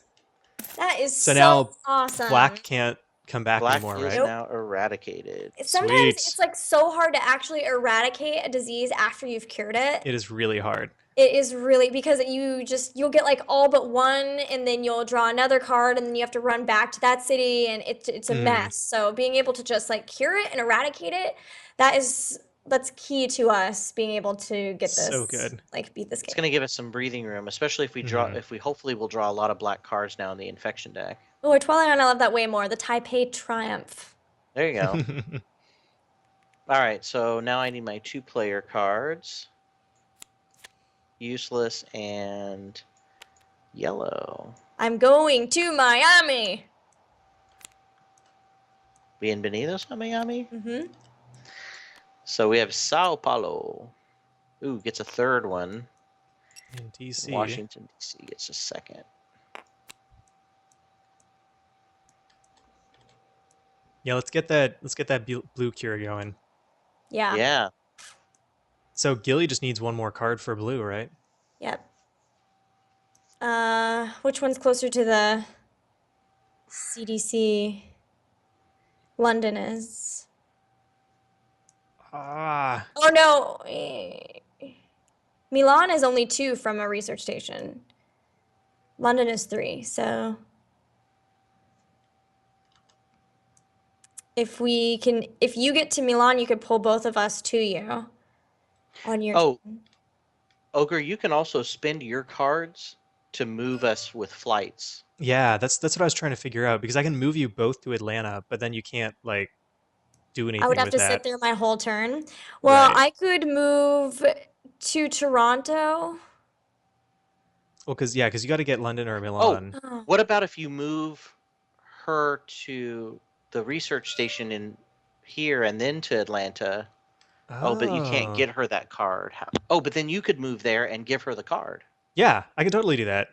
That is So so now awesome. Black can't come back Black anymore, is right? Nope. now eradicated. Sometimes Sweet. it's like so hard to actually eradicate a disease after you've cured it. It is really hard. It is really because you'll get like all but one, and then you'll draw another card, and then you have to run back to that city, and it's a Mm-hmm. mess. So being able to just like cure it and eradicate it, that's key to us being able to get So this, good. like beat this It's game. going to give us some breathing room, especially if we draw. Mm-hmm. If we hopefully will draw a lot of black cards now in the infection deck. Oh, Twilight, I love that way more. The Taipei Triumph. There you go. All right, so now I need my 2-player cards. Useless and yellow. I'm going to Miami. Bienvenidos a Miami. Mm-hmm. So we have Sao Paulo. Ooh, gets a third one. In DC. Washington D.C. gets a second. Yeah, let's get that blue cure going. Yeah. Yeah. So Gilly just needs one more card for blue, right? Yep. Which one's closer to the CDC? London is. Ah, Oh no. Milan is only 2 from a research station. London is 3, so if you get to Milan, you could pull both of us to you on your Oh, turn. Ogre, you can also spend your cards to move us with flights. yeah, that's what I was trying to figure out because I can move you both to Atlanta, but then you can't like do I would anything have with to sit that. there my whole turn. Well, Right. I could move to Toronto. Well, because you got to get London or Oh, Milan. Oh. what about if you move her to the research station in here and then to Atlanta? Oh, but you can't Oh, get her that card. Oh, but then you could move there and give her the card yeah, I can totally do that.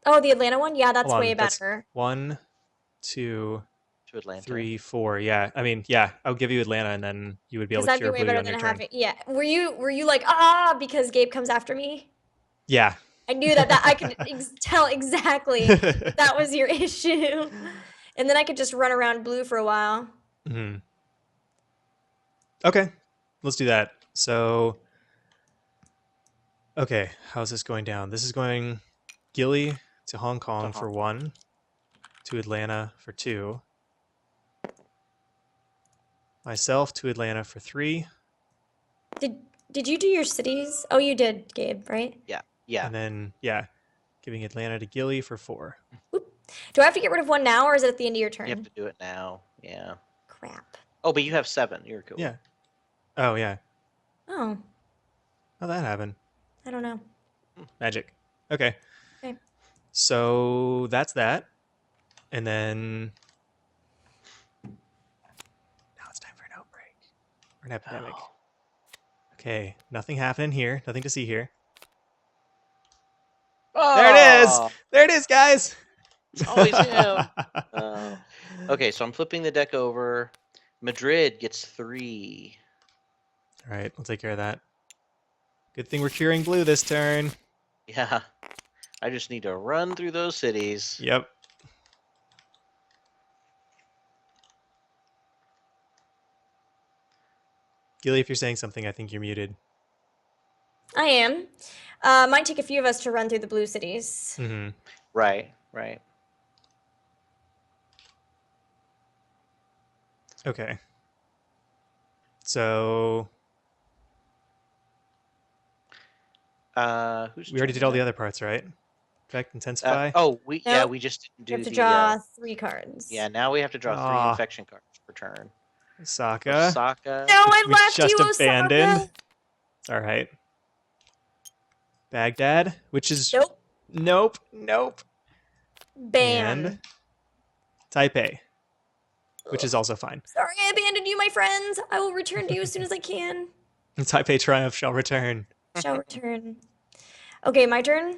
Oh, the Atlanta one? Yeah, Hold that's way on, that's better. 1, 2, to Atlanta. 3, 4. Yeah, I mean, yeah, I'll give you Atlanta, and then you would be able Because to that'd be cure way blue better on your than turn. having. Yeah. Were you like because Gabe comes after me? Yeah. I knew that I could tell exactly that was your issue. And then I could just run around blue for a while. hmm Okay, let's do that. So, okay, how's this going down? This is going Gilly to Hong To Kong Hong for Kong. 1, to Atlanta for 2, myself to Atlanta for 3, Did you do your cities? Oh, you did, Gabe, right? Yeah, yeah. and then, yeah, giving Atlanta to Gilly for 4. Oop. Do I have to get rid of one now, or is it at the end of your You have turn? to do it now. Yeah. Crap. Oh, but you have 7. You're cool. Yeah. Oh, yeah. Oh, How'd that happen? I don't know. Magic. Okay. Okay. So that's that. And then now it's time for an outbreak or an epidemic. Oh. Okay, nothing happening here. Nothing to see here. Oh, There it is. There it is, guys. it's always him. Oh. Okay, so I'm flipping the deck over. Madrid gets 3. All right, we'll take care of that. Good thing we're curing blue this turn. Yeah. I just need to run through those cities. Yep. Gilly, if you're saying something, I think you're muted. I am. Might take a few of us to run through the blue cities. Mm-hmm. Right, right. Okay. So Who's we already did turn all the is other parts, right? Effect, it? intensify. We Nope. just didn't You do have to the draw 3 cards. yeah, now we have to draw 3 Aw. infection cards per turn. Osaka. Osaka. No, I We left just you, abandoned. Osaka. It's all right. Baghdad, which is Nope. nope. Ban. And Taipei, which is also fine. Sorry, I abandoned you, my friends. I will return to you as soon as I can. Taipei Triumph shall return. Shall return. Okay, my turn.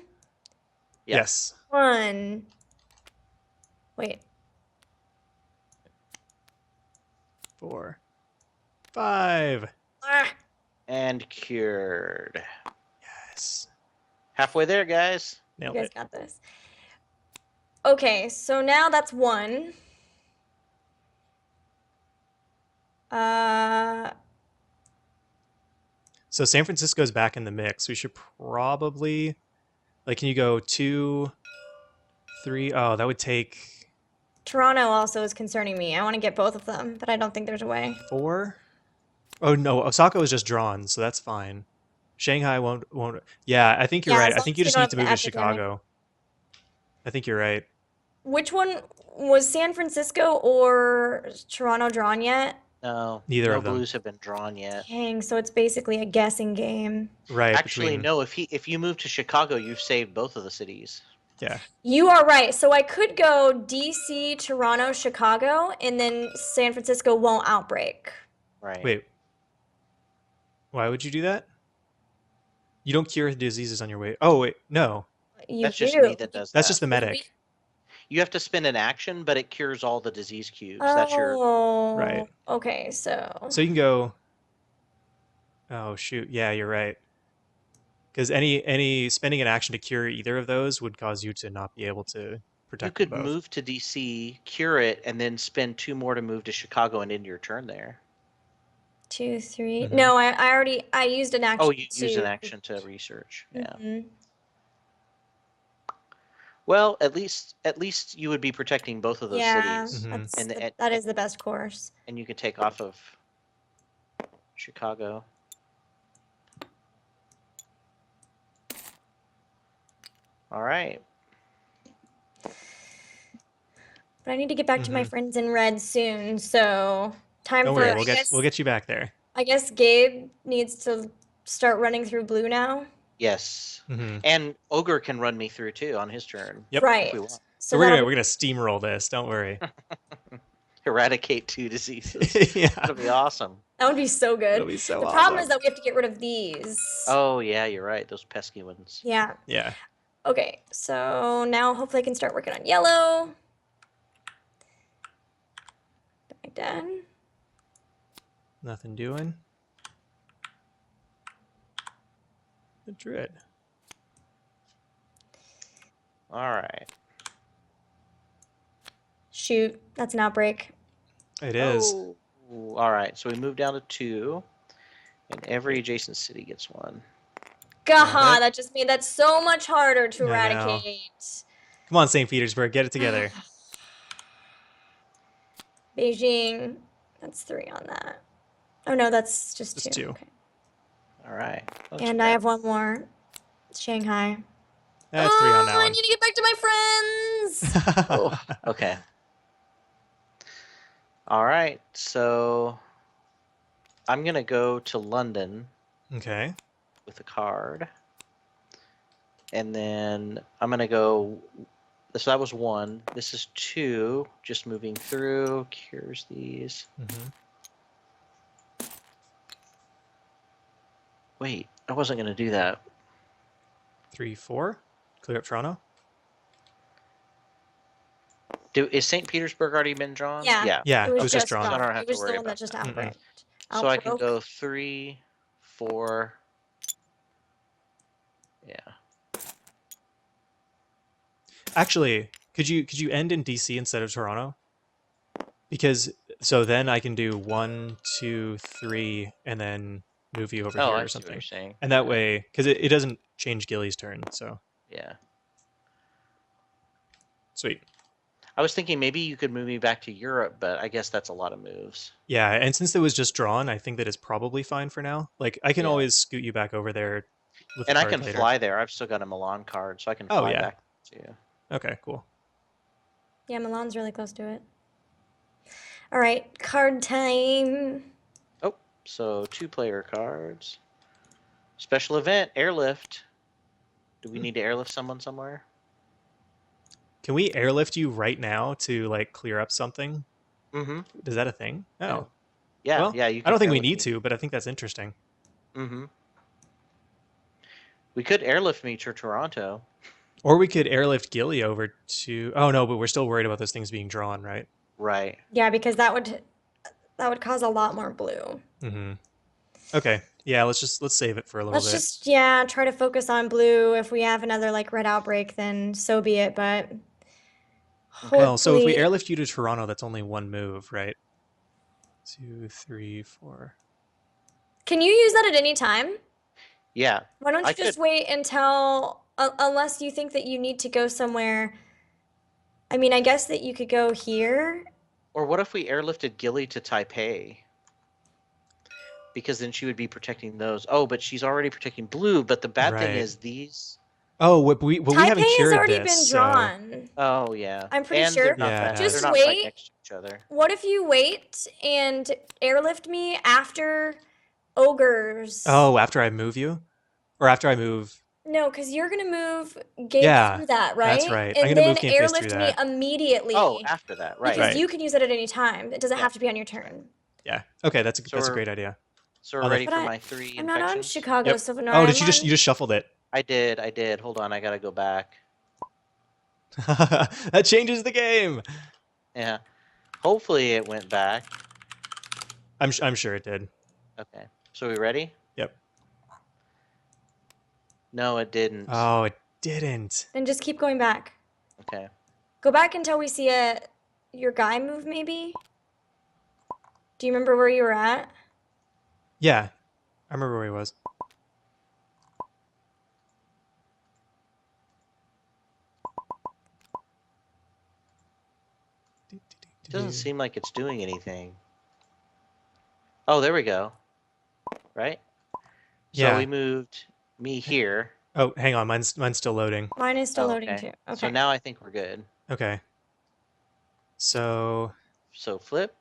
Yeah. Yes. 1. Wait. 4, 5. Ah, And cured. Yes. Halfway there, guys. you Nailed guys it. got this. Okay, so now that's one. Uh, So San Francisco's back in the mix. We should probably, like, can you go 2, 3? Oh, that would take Toronto also is concerning me. I want to get both of them, but I don't think there's a way. 4. Oh no, Osaka was just drawn, so that's fine. Shanghai won't. Yeah, I think you're Yeah, right. as I long think as you you just don't need have to the move to epidemic. Chicago. I think you're right. Which one was San Francisco or Toronto drawn yet? No, Neither no of them. blues have been drawn yet. Dang, so it's basically a guessing game. Right Actually, between. no. If you move to Chicago, you've saved both of the cities. Yeah. You are right. So I could go DC, Toronto, Chicago, and then San Francisco won't outbreak. Right. Wait. Why would you do that? You don't cure diseases on your way. Oh wait, no. You That's just me do. that does That's that. just the medic. You have to spend an action, but it cures all the disease cubes. That's your. Right. Oh, okay, so So you can go. Oh shoot. Yeah, you're right. Because any spending an action to cure either of those would cause you to not be able to You protect them could both. move to DC, cure it, and then spend 2 more to move to Chicago and end your turn there. 2, 3. Mhm. No, I already I used an Oh, action you use an to. action to research. Yeah. Mhm. Well, at least you would be protecting both of those Yeah, cities, Mhm. and that is the best course. and you could take off of Chicago. All right. But I need to get back to my Mhm. friends in red soon, so time Don't for worry. I We'll guess get you back there. I guess Gabe needs to start running through blue now. Yes. Mhm. And Ogre can run me through too on his turn Yep. if Right. we want. So We're that'll gonna be we're gonna steamroll this. Don't worry. Eradicate 2 diseases. Yeah. That'll be awesome. that would be so It'll good. be so The problem is awesome. that we have to get rid of these. Oh yeah, you're right. Those pesky ones. Yeah. Yeah. Okay, so now hopefully I can start working on yellow. Back done. Nothing doing. The druid. All right. Shoot, that's an outbreak. It is. Oh. All right. So we move down to 2, and every adjacent city gets 1. Gaha, it. that just made that so much harder to I know. eradicate. Come on, St. Petersburg, get it together. Beijing, that's 3 on that. Oh no, that's just Just 2. 2. Okay. All right. And I have one more. Shanghai. That's 3 on Oh, that I one. need to get back to my friends. Oh, okay. All right. So I'm gonna go to London Okay. with a card, and then I'm gonna go. So that was 1. This is 2. Just moving through. Cures these. Mhm. Wait, I wasn't gonna do that. 3, 4. Clear up Toronto. Is St. Petersburg already been drawn? Yeah. Yeah. Yeah, It it was was just just So I drawn. don't have It to was the worry one that about just that. outbreak. So I can Outbroke. go 3, 4. Yeah. Actually, could you end in DC instead of Toronto? Because so then I can do 1, 2, 3, and then move you over Oh, here I or see what something. you're saying. And that Okay. way, because it doesn't change Gilly's turn, so Yeah. sweet. I was thinking maybe you could move me back to Europe, but I guess that's a lot of moves. Yeah, and since it was just drawn, I think that it's probably fine for now. Like I can Yeah. always scoot you back over there with a And I card can later. fly there. I've still got a Milan card, so I can Oh, fly yeah. back to you. Okay, cool. Yeah, Milan's really close to it. All right, card time. Oh, so 2 player cards. Special event, airlift. Do we need to airlift someone somewhere? Can we airlift you right now to like clear up something? Mm-hmm. Is that a thing? Oh. Yeah, Well, yeah, you I can don't think we airlift need me. to, but I think that's interesting. Mm-hmm. We could airlift me to Toronto. Or we could airlift Gilly over to. Oh no, but we're still worried about those things being drawn, right? Right. Yeah, because that would That would cause a lot more blue. Mm-hmm. Okay. Yeah, let's save it for a little Let's bit. just, yeah, try to focus on blue. If we have another like red outbreak, then so be it. But Okay. Well, so if we hopefully, airlift you to Toronto, that's only one move, right? 2, 3, 4. can you use that at any time? Yeah, Why don't I you just could. wait until, unless you think that you need to go somewhere? I mean, I guess that you could go here. Or what if we airlifted Gilly to Taipei? Because then she would be protecting those. Oh, but she's already protecting blue. But the bad thing Right. is these. Oh, we haven't Taipei has cured already this, been so drawn. Oh yeah, I'm pretty and they're sure. not yeah, it that. They're Just has. not right wait. next to each other. What if you wait and airlift me after ogres? Oh, after I move you? Or after I move. No, because you're gonna move Gabe Yeah, through that, that's right? right. I'm And gonna then move Game Face through airlift me that. Oh, immediately after that, right? because Right. you can use it at any time. It doesn't Yeah, have to be on your that's right. turn. Yeah. Okay, that's So a we're great idea. so we're On the ready But for my 3 I'm not on infections. Chicago, Yep. so no, Oh, I'm did you on. just shuffled it? I did. Hold on, I gotta go back. That changes the game. Yeah, hopefully it went back. I'm sure it did. Okay, so we ready? Yep. No, it didn't. Oh, it didn't. Then just keep going back. Okay. Go back until we see your guy move, maybe. Do you remember where you were at? Yeah. I remember where he was. It doesn't seem like it's doing anything. Oh, there we go. Right? So Yeah. we moved me here. Oh, hang on. Mine's still loading. Mine is still Oh, loading okay. too. So Okay. now I think we're good. Okay. So So flip,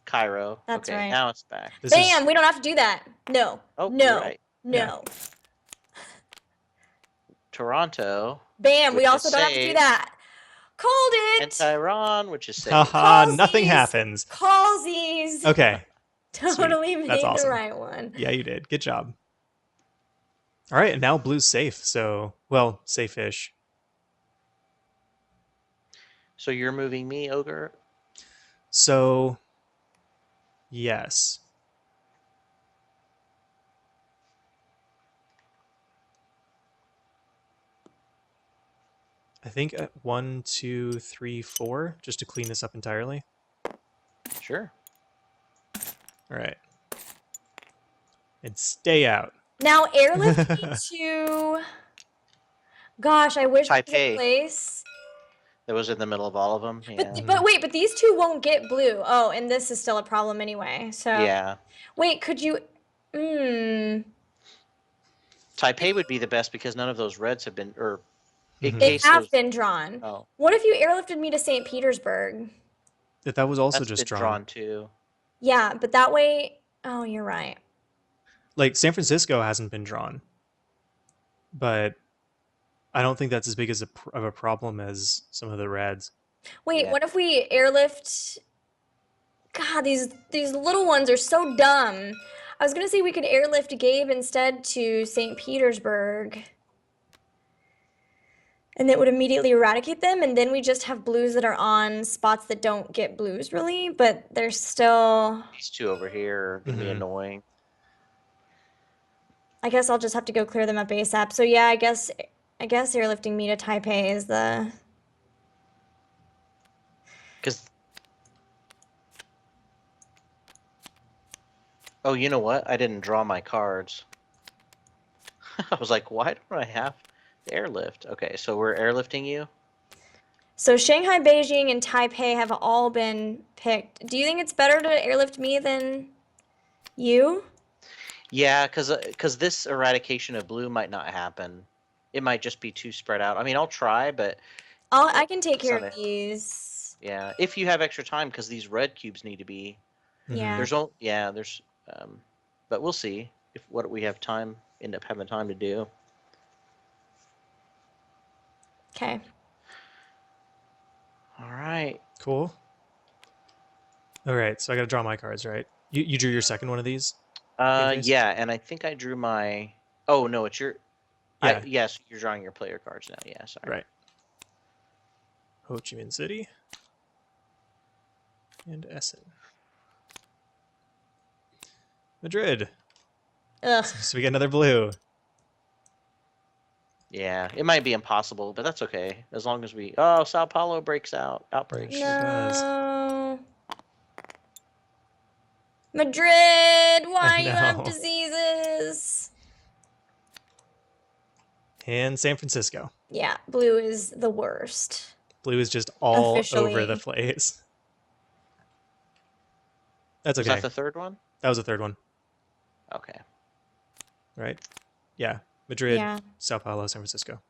Cairo. That's Okay, right. now it's back. this Bam! is We don't have to do that. No. Oh, you're No. right. No. Toronto. Bam! We Which also is don't have to do safe. that. Called And it. Tehran, which is safe. haha, nothing Callsies. happens. Callsies. Okay. Totally Sweet. That's made the awesome. right one. Yeah, you did. Good job. All right, and now blue's safe. So, well, safe-ish. So you're moving me, Ogre? So, yes. I think 1, 2, 3, 4, just to clean this up entirely. Sure. All right. And stay out. Now airlift me to. Gosh, I wish there was a Taipei. place. That was in the middle of all of them. Yeah. But wait, but these two won't get blue. Oh, and this is still a problem anyway. So Yeah. wait, could you? Taipei would be the best because none of those reds have been, or in Mhm. They case have those. been drawn. Oh, What if you airlifted me to St. Petersburg? That was also that's just been drawn. drawn too. Yeah, but that way. Oh, you're right. Like San Francisco hasn't been drawn, but I don't think that's as big as of a problem as some of the reds. Wait, Yeah. what if we airlift? God, these little ones are so dumb. I was gonna say we could airlift Gabe instead to St. Petersburg. And it would immediately eradicate them, and then we just have blues that are on spots that don't get blues really, but they're still. These two over here are gonna be Mhm. annoying. I guess I'll just have to go clear them up ASAP. So yeah, I guess airlifting me to Taipei is the. Because. Oh, you know what? I didn't draw my cards. I was like, why don't I have the airlift? Okay, so we're airlifting you. So Shanghai, Beijing, and Taipei have all been picked. Do you think it's better to airlift me than you? Yeah, because this eradication of blue might not happen. It might just be too spread out. I mean, I'll try, but I can take It's care not of these. yeah, if you have extra time, because these red cubes need to be. Yeah. There's but we'll see if what we have time end up having time to do. Okay. All right. Cool. All right, so I got to draw my cards, right? You drew your second one of these? Face? Yeah, and I think I drew my. Oh no, it's your. Yeah. Yes, you're drawing your player cards now. Yeah, sorry. Right. Ho Chi Minh City and Essen. Madrid. Ugh. So we get another blue. Yeah, it might be impossible, but that's okay. As long as we... Oh, Sao Paulo breaks out. Outbreaks. Sure does. No. Madrid, I why you have know. diseases? And San Francisco. Yeah, blue is the worst. Blue is just all over the Officially. place. That's Was okay. that the third one? That was the third one, Okay. right? Yeah. Madrid, Yeah. Sao Paulo, San Francisco.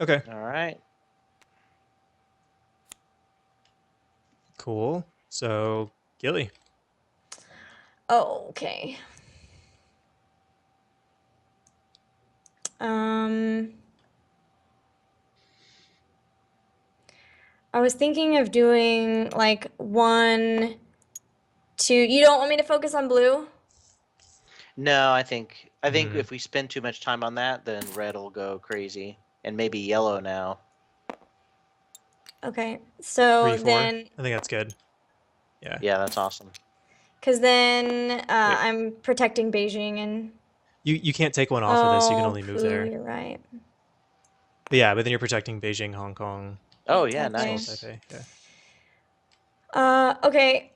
Okay. All right. Cool. So, Gilly. Oh, okay. I was thinking of doing like 1, 2. You don't want me to focus on blue? No, I think Hmm. if we spend too much time on that, then red will go crazy, and maybe yellow now. Okay. 3, So 4. then, I think that's good. Yeah. Yeah, that's awesome. because then Wait. I'm protecting Beijing and. You can't take one off of this. You can Oh, only move poo, there. you're right. But yeah, but then you're protecting Beijing, Hong Kong, Oh, yeah, Okay. Seoul, nice. Taipei. Yeah. Okay.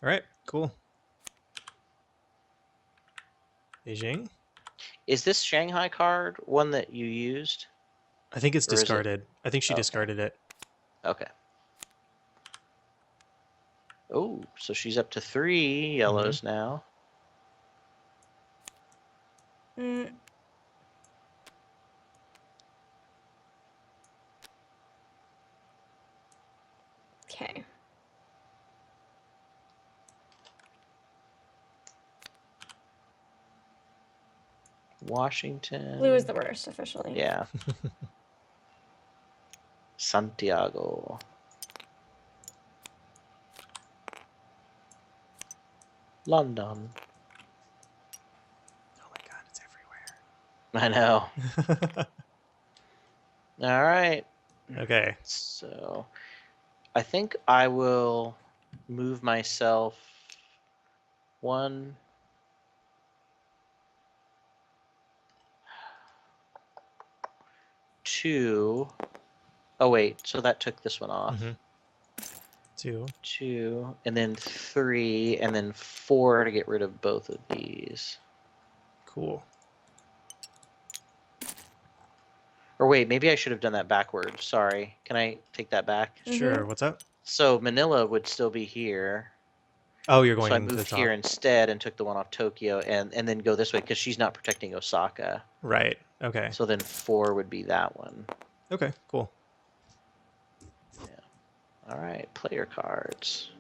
All right. Cool. Beijing. Is this Shanghai card one that you used? I think it's Or is it? discarded. I think she Okay. discarded it. Okay. Oh, so she's up to 3 yellows now. Mm. Okay. Washington. Blue is the worst, officially. Yeah. Santiago. London. Oh my God, it's I know. everywhere. All right. Okay. So I think I will move myself 1. Two. Oh wait, so that took this one off. 2. 2, and then 3, and then 4 to get rid of both of these. Cool. Or wait, maybe I should have done that backwards. Sorry. Can I take that back? Sure. What's up? So Manila would still be here. Oh, you're So I going to the moved here top. instead and took the one off Tokyo and then go this way because she's not protecting Osaka. Right. Okay. So then 4 would be that one. Okay. Cool. All right, player cards.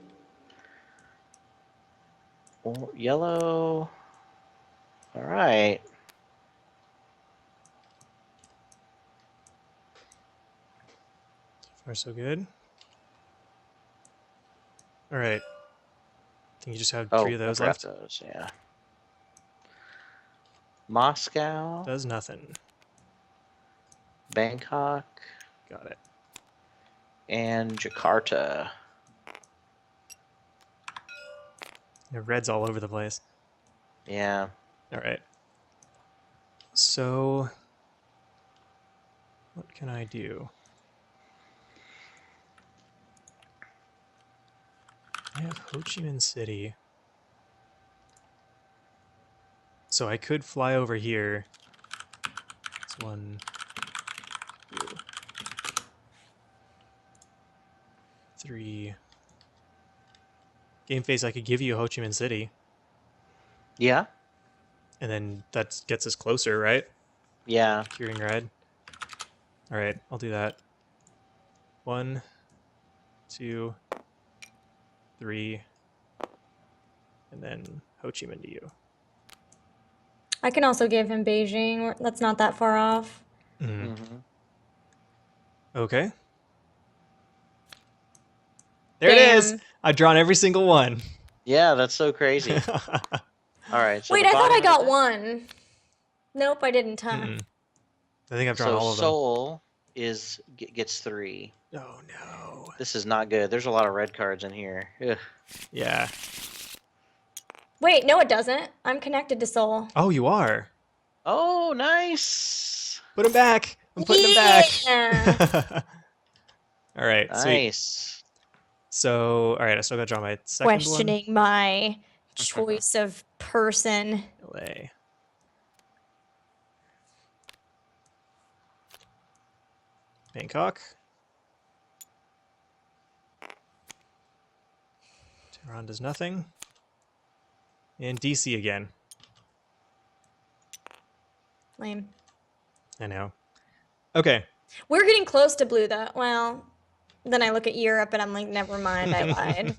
Yellow. All right. So far, so good. All right. I think you just have 3 Oh, of I those forgot left. those. Yeah. Moscow, Does nothing. Bangkok, Got it. and Jakarta. Yeah, red's all over the place. Yeah. All right. So, what can I do? I have Ho Chi Minh City. So I could fly over here. It's 1, 2, 3. Game face, I could give you Ho Chi Minh City, Yeah. and then that gets us closer, right? Yeah. Curing red. All right, I'll do that. 1, 2, 3, and then Ho Chi Minh to you. I can also give him Beijing. That's not that far off. Mm-hmm. Okay. There it is. Bam. I've drawn every single one. Yeah, that's so crazy. All right. So Wait, the I thought bottom I of the got deck- 1. Nope, I didn't, huh? I think I've drawn So all of them. Seoul gets 3. Oh no. This is not good. There's a lot of red cards in here. Ugh. Yeah. Wait, no, it doesn't. I'm connected to Seoul. Oh, you are. Oh, nice. Put him back. I'm putting him back. Yeah. All right, sweet. Nice. So, all right, I still got to draw my second one. Questioning my choice of person. LA. Bangkok. Tehran does nothing. And DC again. Lame. I know. Okay. We're getting close to blue, though. Well, then I look at Europe and I'm like, never mind, I lied.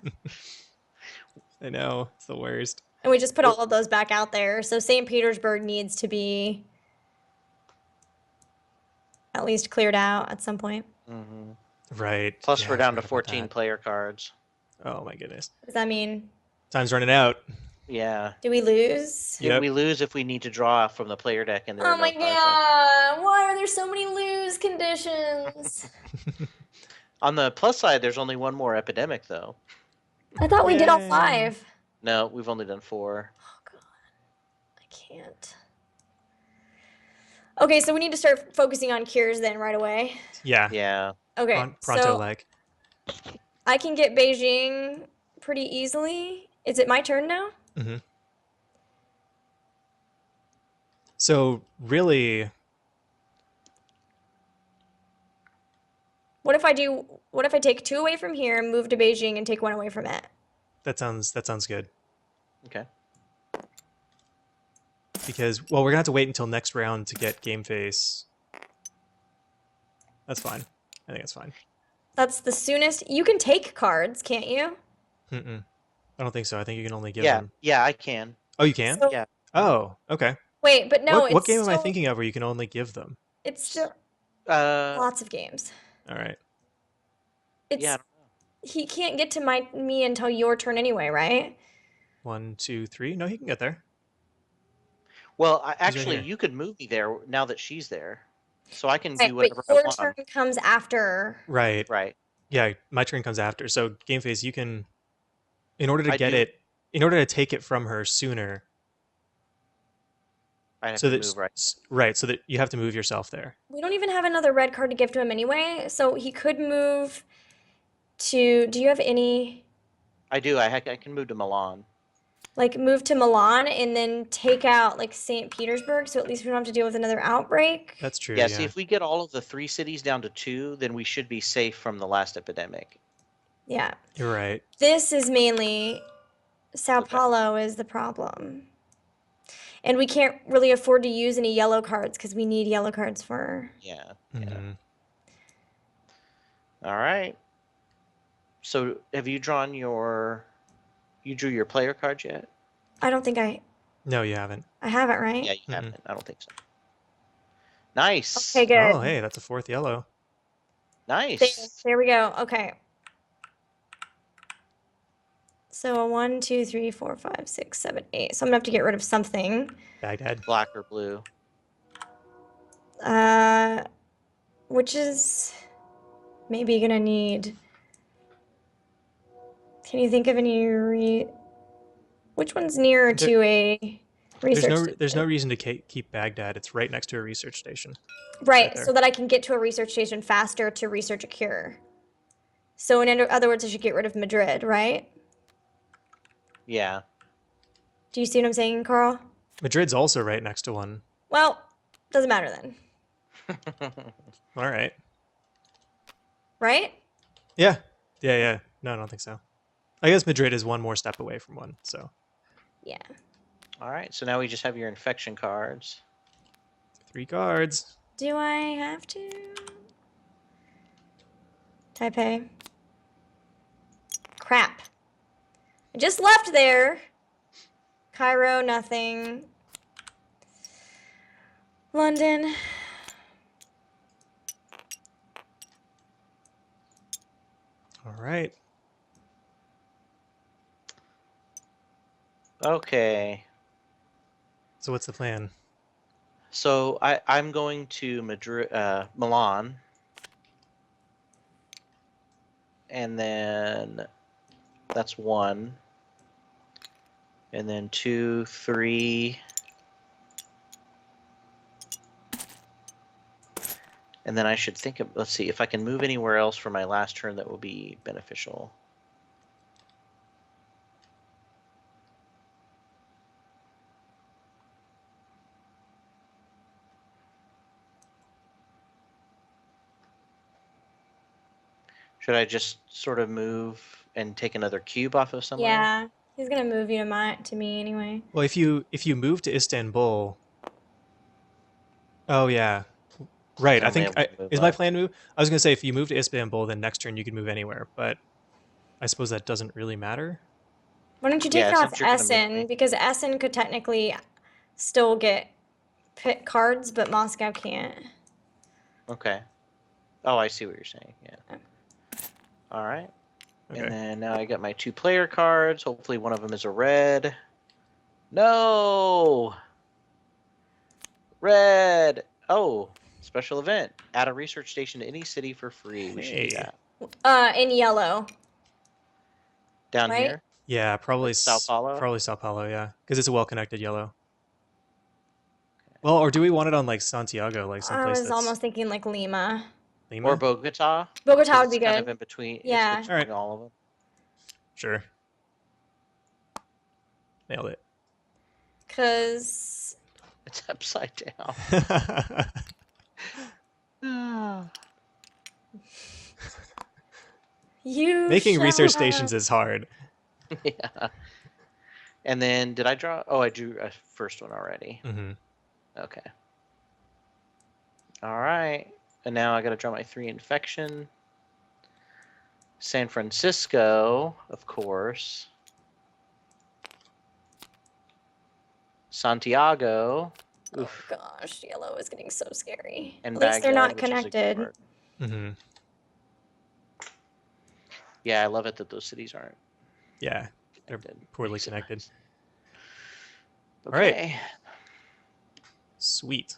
I know. It's the worst. And we just put all of those back out there. So St. Petersburg needs to be at least cleared out at some point. Hmm. Right. Plus, Yeah, we're I down to forgot about 14 that. player cards. Oh my goodness. Does that mean, Time's running out. Yeah. do we lose? Yep. We lose if we need to draw from the player deck, and there Oh are my no cards left. god, why are there so many lose conditions? On the plus side, there's only one more epidemic, though. I thought we did all Yay. 5. No, we've only done 4. Oh god, I can't. Okay, so we need to start focusing on cures then right away. Yeah. Yeah. Okay, Pronto so leg. I can get Beijing pretty easily. Is it my turn now? Mm-hmm. So really, What if I take 2 away from here and move to Beijing and take 1 away from it? that sounds good. Okay. Because we're gonna have to wait until next round to get game face. That's fine. I think that's fine. That's the soonest. You can take cards, can't you? Mm-mm. I don't think so. I think you can only give Yeah. them. Yeah, I can. Oh, you can? So, Yeah. Oh, okay. wait, but no, What it's game am I still, thinking of where you can only give them? it's still Uh, lots of games. All right. It's yeah. he can't get to me until your turn anyway, right? 1, 2, 3. No, he can get there. Well, He's right actually, here. you could move me there now that she's there, so I can Right, do but whatever I your want. turn comes after. Right. Right. Yeah, my turn comes after. So game phase, you can, in order to I get do. it, in order to take it from her sooner, I have so to that move right. right, so that you have to move yourself there. We don't even have another red card to give to him anyway, so he could move to. Do you have any? I do. I can move to Milan. Like move to Milan and then take out like St. Petersburg, so at least we don't have to deal with another outbreak. That's true. Yeah. Yeah. See, if we get all of the 3 cities down to 2, then we should be safe from the last epidemic. Yeah. You're right. This is mainly Sao Okay. Paulo is the problem. And we can't really afford to use any yellow cards because we need yellow cards for. Yeah. Mm-hmm. All right. So, have you drawn your? You drew your player card yet? I don't think I No, you haven't. have it right. Yeah, you Mm-mm. haven't. I don't think so. Nice. Okay, good. Oh, hey, that's a 4th yellow. Nice. There we go. Okay. So 1, 2, 3, 4, 5, 6, 7, 8. So I'm gonna have to get rid of something. Baghdad. Black or blue? Which is maybe gonna need. Can you think of any which one's nearer There- to a research There's no station? reason to keep Baghdad. It's right next to a research station. Right, there. so that I can get to a research station faster to research a cure. So in other words, I should get rid of Madrid, right? Yeah. Do you see what I'm saying, Carl? Madrid's also right next to one. Well, doesn't matter then, All right. right? Yeah. Yeah. No, I don't think so. I guess Madrid is one more step away from one. So Yeah. All right. So now we just have your infection cards. 3 cards. Do I have to? Taipei. Crap. I just left there. Cairo, nothing. London. All right. Okay. So what's the plan? So I'm going to Madrid, Milan, and then that's 1. And then 2, 3. And then I should think of, let's see, if I can move anywhere else for my last turn that will be beneficial. Should I just sort of move and take another cube off of somewhere? Yeah, he's gonna move you to me anyway. Well, if you move to Istanbul, oh yeah, right. And I I'm think able to move is my up. plan move. I was gonna say if you move to Istanbul, then next turn you can move anywhere, but I suppose that doesn't really matter. Why don't you take Yeah, it off since you're gonna move Essen? me. Because Essen could technically still get pit cards, but Moscow can't. Okay. Oh, I see what you're saying. Yeah. Okay. All right. Okay. And then now I got my 2 player cards. Hopefully one of them is a red. No! Red! Oh, special event. Add a research station to any city for free. We should do Hey. that. In yellow. Down Right? here? Yeah, probably Sao Paulo? Probably Sao Paulo. Yeah, because it's a well-connected yellow. Well, or do we want it on like Santiago, like I someplace was that's almost thinking like Lima. Lima? Or Bogota? Bogota 'Cause would be it's kind of good. in between. Yeah. It's between Alright. all of them. Sure. Nailed it. Because It's upside down. you Making research shall stations have- is hard. Yeah. And then did I draw? Oh, I drew a first one already. Hmm. Okay. All right. And now I got to draw my 3 infection. San Francisco, of course. Santiago. Oh Oof. gosh, yellow is getting so scary. And At least they're not Baghdad, which is a good connected. part. Hmm. Yeah, I love it that those cities aren't Yeah, they're connected. poorly Makes it connected. nice. All right. Okay. Sweet.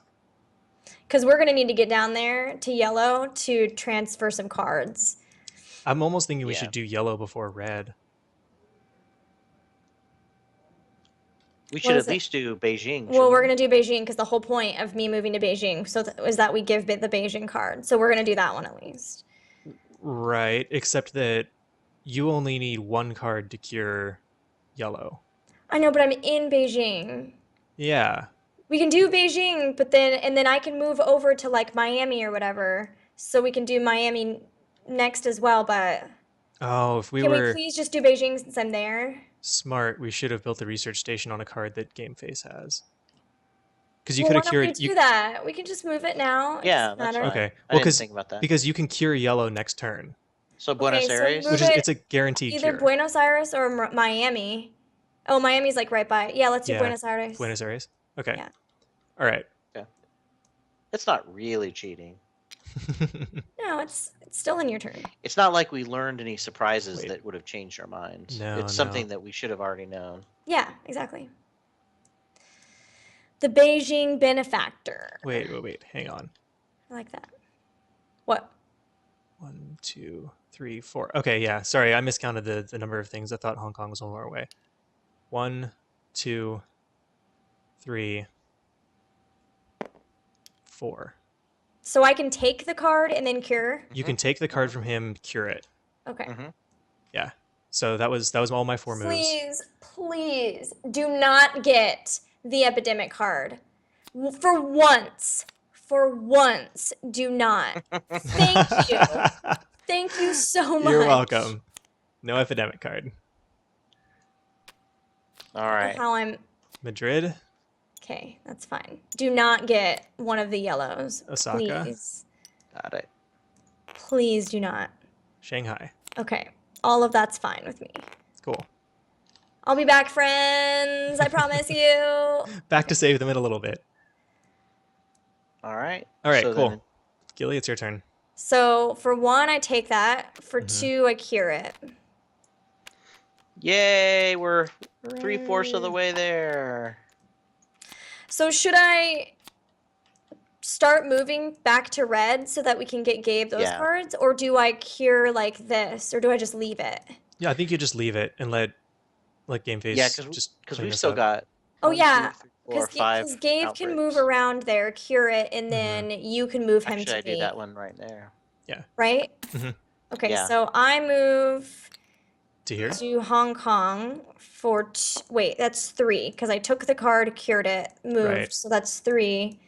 Because we're gonna need to get down there to yellow to transfer some cards. I'm almost thinking we Yeah. should do yellow before red. We What should is at it? least do Beijing. Well, shouldn't we're we? gonna do Beijing because the whole point of me moving to Beijing is that we give the Beijing card. So we're gonna do that one at least. Right, except that you only need 1 card to cure yellow. I know, but I'm in Beijing. Yeah. We can do Beijing, but then I can move over to like Miami or whatever. So we can do Miami next as well, but Oh, if we can we were please just do Beijing since I'm there? smart, we should have built the research station on a card that Game Face has. Because you Well, could why have don't we cured do that? We can just move it now. It Yeah, doesn't that's matter. fine. Okay. I Well, didn't think about that. because you can cure yellow next turn, So Buenos Okay, so Aires. move which is it it's a guaranteed either cure. Buenos Aires or Miami. Oh, Miami's like right by. Yeah, let's do Yeah, Buenos Aires. Buenos Aires. Okay. Yeah. All right. It's not really cheating. No, it's still in your turn. It's not like we learned any surprises Wait. that would have changed our minds. No, It's no. something that we should have already known. Yeah, exactly. The Beijing benefactor. Wait. Hang on. I like that. What? 1, 2, 3, 4. Okay, yeah. Sorry, I miscounted the number of things. I thought Hong Kong was one more away. 1, 2, 3, 4. So I can take the card and then cure. You can take the card from him, cure it. Okay. Mhm. Yeah. So that was all my 4 moves. Please do not get the epidemic card. For once, do not. Thank you. Thank you so much. You're welcome. No epidemic card. All right. How I'm Madrid. okay. That's fine. Do not get one of the yellows. Osaka. Please, Got it. please do not. Shanghai. Okay, all of that's fine with me. Cool. I'll be back, friends. I promise you. Back to save them in a little bit. All right. All right, So cool. then- Gilly, it's your turn. So for 1, I take that. For Mhm. 2, I cure it. Yay! We're 3/4 of the Hooray. way there. So should I start moving back to red so that we can get Gabe those Yeah. cards? Or do I cure like this? Or do I just leave it? Yeah, I think you just leave it and let Let Game Yeah, Face just because clean we've this still up. got Oh one, two, yeah, three, four, five because Gabe can move outbreaks. around there, cure it, and then you can move him Actually, to I do me, that one right there. Yeah. right? hmm Okay, Yeah. so I move To here? to Hong Kong for wait, that's 3 because I took the card, cured it, moved, Right. so that's 3.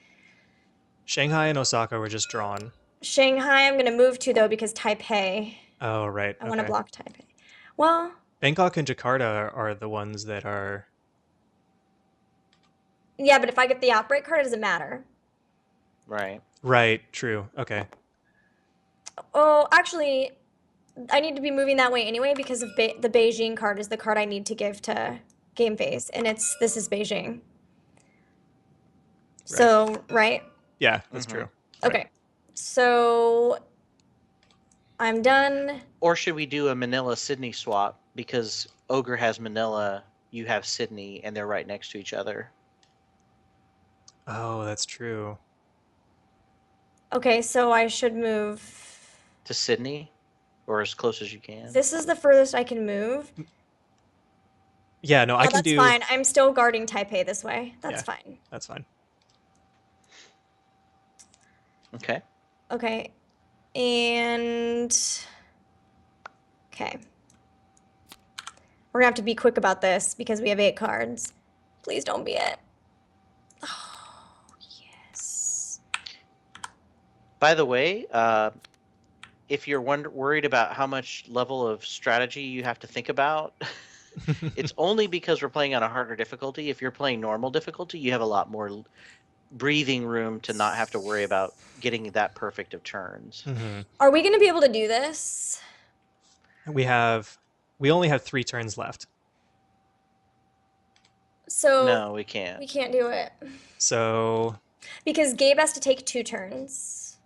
Shanghai and Osaka were just drawn. Shanghai, I'm gonna move to though because Taipei. Oh, right. I want to Okay. block Taipei. Well, Bangkok and Jakarta are the ones that are. yeah, but if I get the outbreak card, it doesn't matter. Right. Right. True. Okay. Oh, actually, I need to be moving that way anyway because of the Beijing card is the card I need to give to Game Face, and this is Beijing. Right. So, right? Yeah, that's true. Okay. Right. So I'm done. Or should we do a Manila Sydney swap because Ogre has Manila, you have Sydney, and they're right next to each other. Oh, that's true. Okay, so I should move. To Sydney, or as close as you can. This is the furthest I can move. Yeah, no, I Oh, can that's do. fine. I'm still guarding Taipei this way. That's Yeah. fine. That's fine. Okay. Okay. And okay. We're gonna have to be quick about this because we have 8 cards. Please don't be it. Oh, yes. By the way, if you're worried about how much level of strategy you have to think about, it's only because we're playing on a harder difficulty. If you're playing normal difficulty, you have a lot more breathing room to not have to worry about getting that perfect of turns. Are we gonna be able to do this? We only have 3 turns left. So No, we can't. we can't do it So because Gabe has to take 2 turns.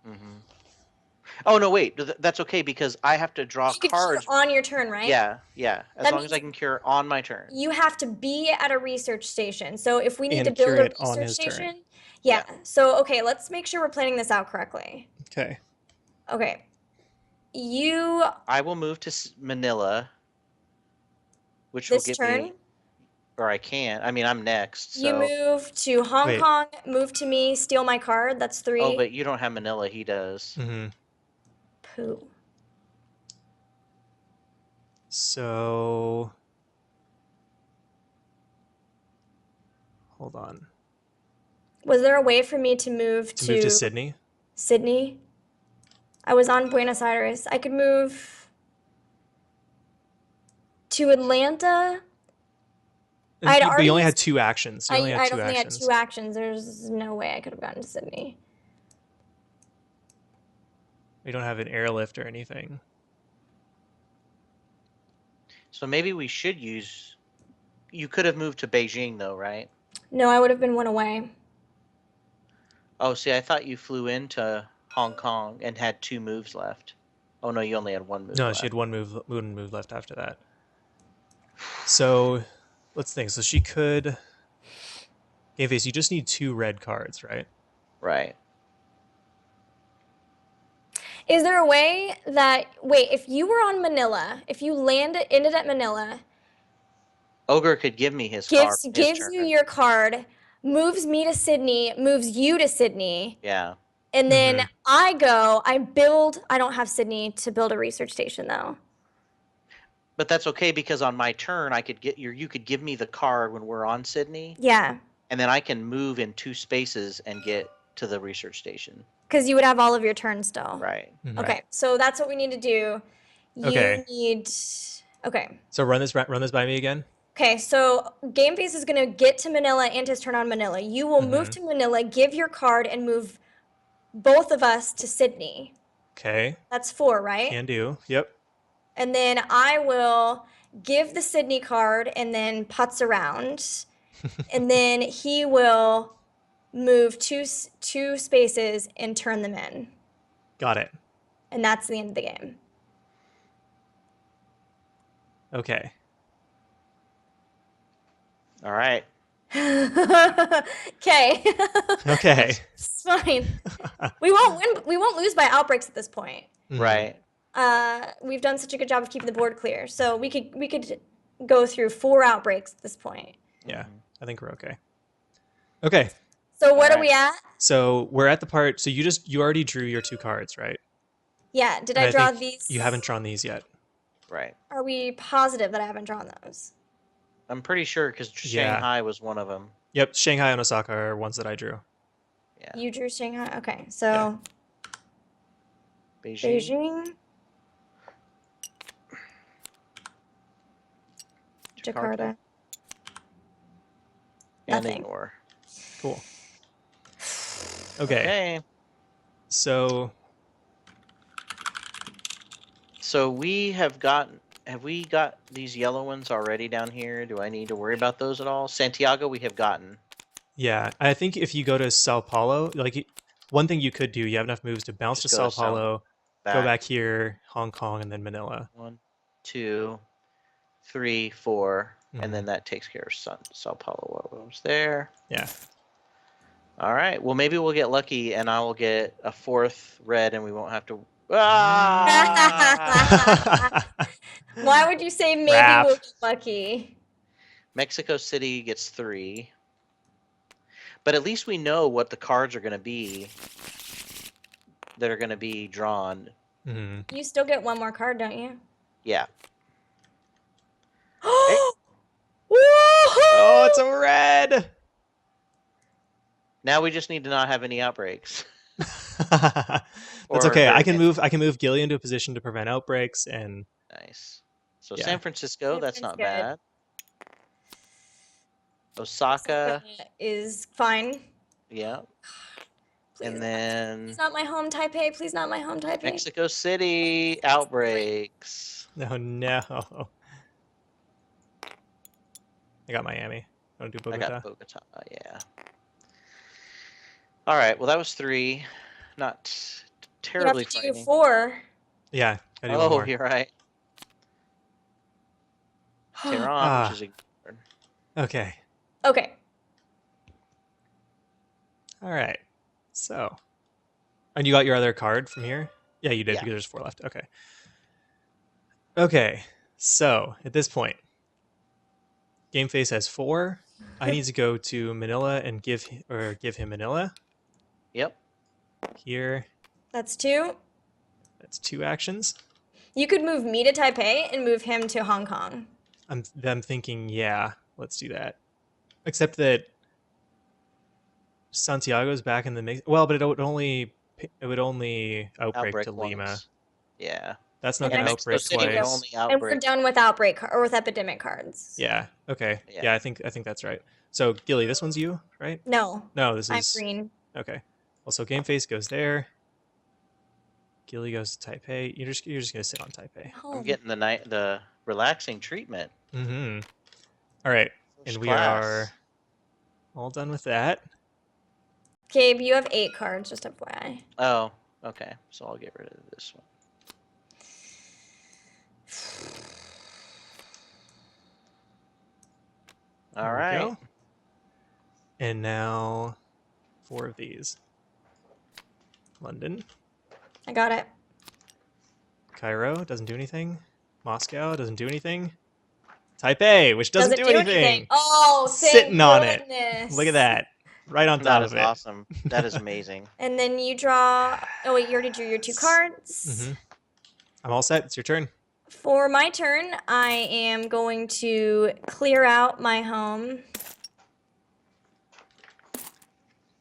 Oh no, wait. That's okay because I have to draw You can cure cards. on your turn, right? Yeah. As That long as I means can cure on my turn. you have to be at a research station. So if we need to And build cure a it on research his turn. station, yeah. So okay, let's make sure we're planning this out correctly. okay. Okay. I will move to Manila, which will This get turn, me, or I can't. I mean, I'm next. you So. move to Hong Wait. Kong, move to me, steal my card. That's 3. Oh, but you don't have Manila. He does. Pooh. So hold on. Was there a way for me to move To move to Sydney? Sydney? I was on Buenos Aires. I could move to Atlanta. I'd But already you only had used- 2 actions. You only had I'd 2 only had actions. 2 actions. There's no way I could have gotten to Sydney. We don't have an airlift or anything. So maybe we should use. You could have moved to Beijing, though, right? No, I would have been 1 away. Oh, see, I thought you flew into Hong Kong and had 2 moves left. Oh no, you only had 1 move. No, left. she had one move left after that. So let's think. So she could. Game Face, you just need 2 red cards, right? Right. Is there a way that wait, if you were on Manila, if you ended at Manila, Ogre could give me his card. gives you your card, moves me to Sydney, moves you to Sydney, Yeah. and then I don't have Sydney to build a research station though. But that's okay because on my turn, I could get you could give me the card when we're on Sydney, Yeah, and then I can move in 2 spaces and get to the research station. because you would have all of your turns still. Right. Okay, so that's what we need to do. Okay. Okay. So run this by me again. Okay, so Game Face is gonna get to Manila and his turn on Manila. You will move to Manila, give your card, and move both of us to Sydney. Okay. That's 4, right? Can do. Yep. And then I will give the Sydney card and then putz around. And then he will move two spaces and turn them in. Got it. And that's the end of the game. Okay. All right. Okay. Okay. It's fine. We won't win. We won't lose by outbreaks at this point. Right. We've done such a good job of keeping the board clear. So we could go through 4 outbreaks at this point. Yeah, Mhm. I think we're okay. Okay, So what All are we at? so we're at the part. So you already drew your 2 cards, right? Yeah, did And I I draw think these? you haven't drawn these yet. Right. Are we positive that I haven't drawn those? I'm pretty sure because Yeah. Shanghai was one of them. Yep, Shanghai and Osaka are ones that I drew. Yeah. You drew Shanghai? Okay, so Beijing. Beijing, Jakarta, And nothing. ignore. Cool. Okay. Okay. So So we have gotten. Have we got these yellow ones already down here? Do I need to worry about those at all? Santiago, we have gotten. yeah, I think if you go to Sao Paulo, like one thing you could do, you have enough moves to bounce Just to go Sao to Sao Paulo, go back. back here, Hong Kong, and then Manila. 1, 2, 3, 4, and Mhm. then that takes care of Sao Paulo. What was there? Yeah. All right. Well, maybe we'll get lucky, and I will get a 4th red, and we won't have to. Ah! Why would you say maybe Crap. we'll get lucky? Mexico City gets 3, but at least we know what the cards are going to be that are going to be drawn. Mhm. You still get 1 more card, don't you? Yeah. Woohoo! Oh, it's a red. Now we just need to not have any outbreaks. That's Or okay. I can hurricanes. move Gilly into a position to prevent outbreaks, and Nice. So Yeah. San Francisco, San that's not Francisco. bad. Osaka, is fine. yeah. Please, And then please not my home Taipei. Please not my home Taipei. Mexico City, outbreaks. no. I got Miami. Want to do I Bogota? got Bogota, yeah. All right, well, that was 3. Not You have terribly to do frightening. 4. Yeah, I do one Oh, more. you're right. Tehran, Ah. which is ignored. Okay. Okay. All right. So, and you got your other card from here? Yeah, you did Yeah. because there's 4 left. Okay. Okay. So at this point, Game Face has 4. I need to go to Manila and give him Manila. Yep. Here, That's 2. that's 2 actions. You could move me to Taipei and move him to Hong Kong. I'm thinking, yeah, let's do that. Except that Santiago's back in the mix. Well, but it would only outbreak Outbreak to Lima. ones. Yeah. That's not And going to Mexico outbreak City would twice. only And we're outbreak. done with outbreak or with epidemic cards. Yeah. Okay. Yeah. Yeah, I think that's right. So Gilly, this one's you, right? No, No, this I'm is green. okay. Well, so Game Face goes there. Gilly goes to Taipei. You're just gonna sit on Taipei. I'm getting the relaxing treatment. Mm-hmm. All right, First and we class. are all done with that. Gabe, you have 8 cards, just FYI. Oh, okay. So I'll get rid of this one. All There we right. go. And now 4 of these. London, I got it. Cairo doesn't do anything. Moscow doesn't do anything. Taipei, which doesn't do anything. Oh, thank Sitting on it. goodness. Look at that. Right on top That of is it. awesome. That is amazing. And then you draw. Oh wait, you already drew your 2 cards. Mm-hmm. I'm all set. It's your turn. For my turn, I am going to clear out my home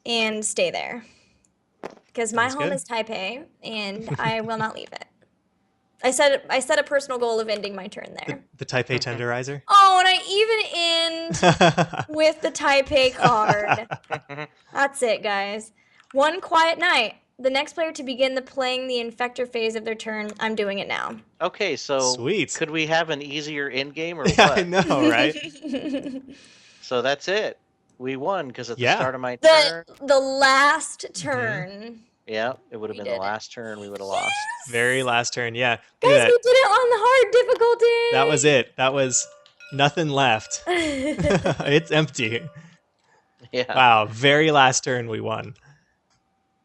and stay there because my Sounds home good. is Taipei and I will not leave it. I set a personal goal of ending my turn there. The Taipei tenderizer. Oh, and I even end with the Taipei card. That's it, guys. 1 quiet night. The next player to begin playing the infector phase of their turn. I'm doing it now. Okay, so Sweet. could we have an easier end game or Yeah, what? I know, right? So that's it. We won because at the Yeah. start of my turn, the last turn. yeah, it would have We been the did it. last turn. We would have lost. Very last turn. Yeah. Guys, Look at we that. did it on the hard difficulty. That was it. That was nothing left. It's empty. Yeah. Wow. Very last turn we won.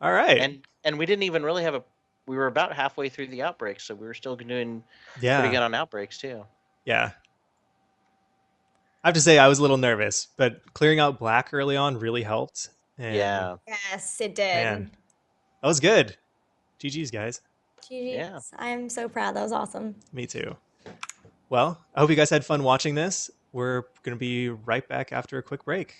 All right. And we didn't even really have a. We were about halfway through the outbreak, so we were still doing pretty good Yeah. on outbreaks too. Yeah. I have to say I was a little nervous, but clearing out black early on really helped. And Yeah. Yes, it man, did. that was good. GG's, guys. Yeah. GG's. I'm so proud. That was awesome. Me too. Well, I hope you guys had fun watching this. We're going to be right back after a quick break.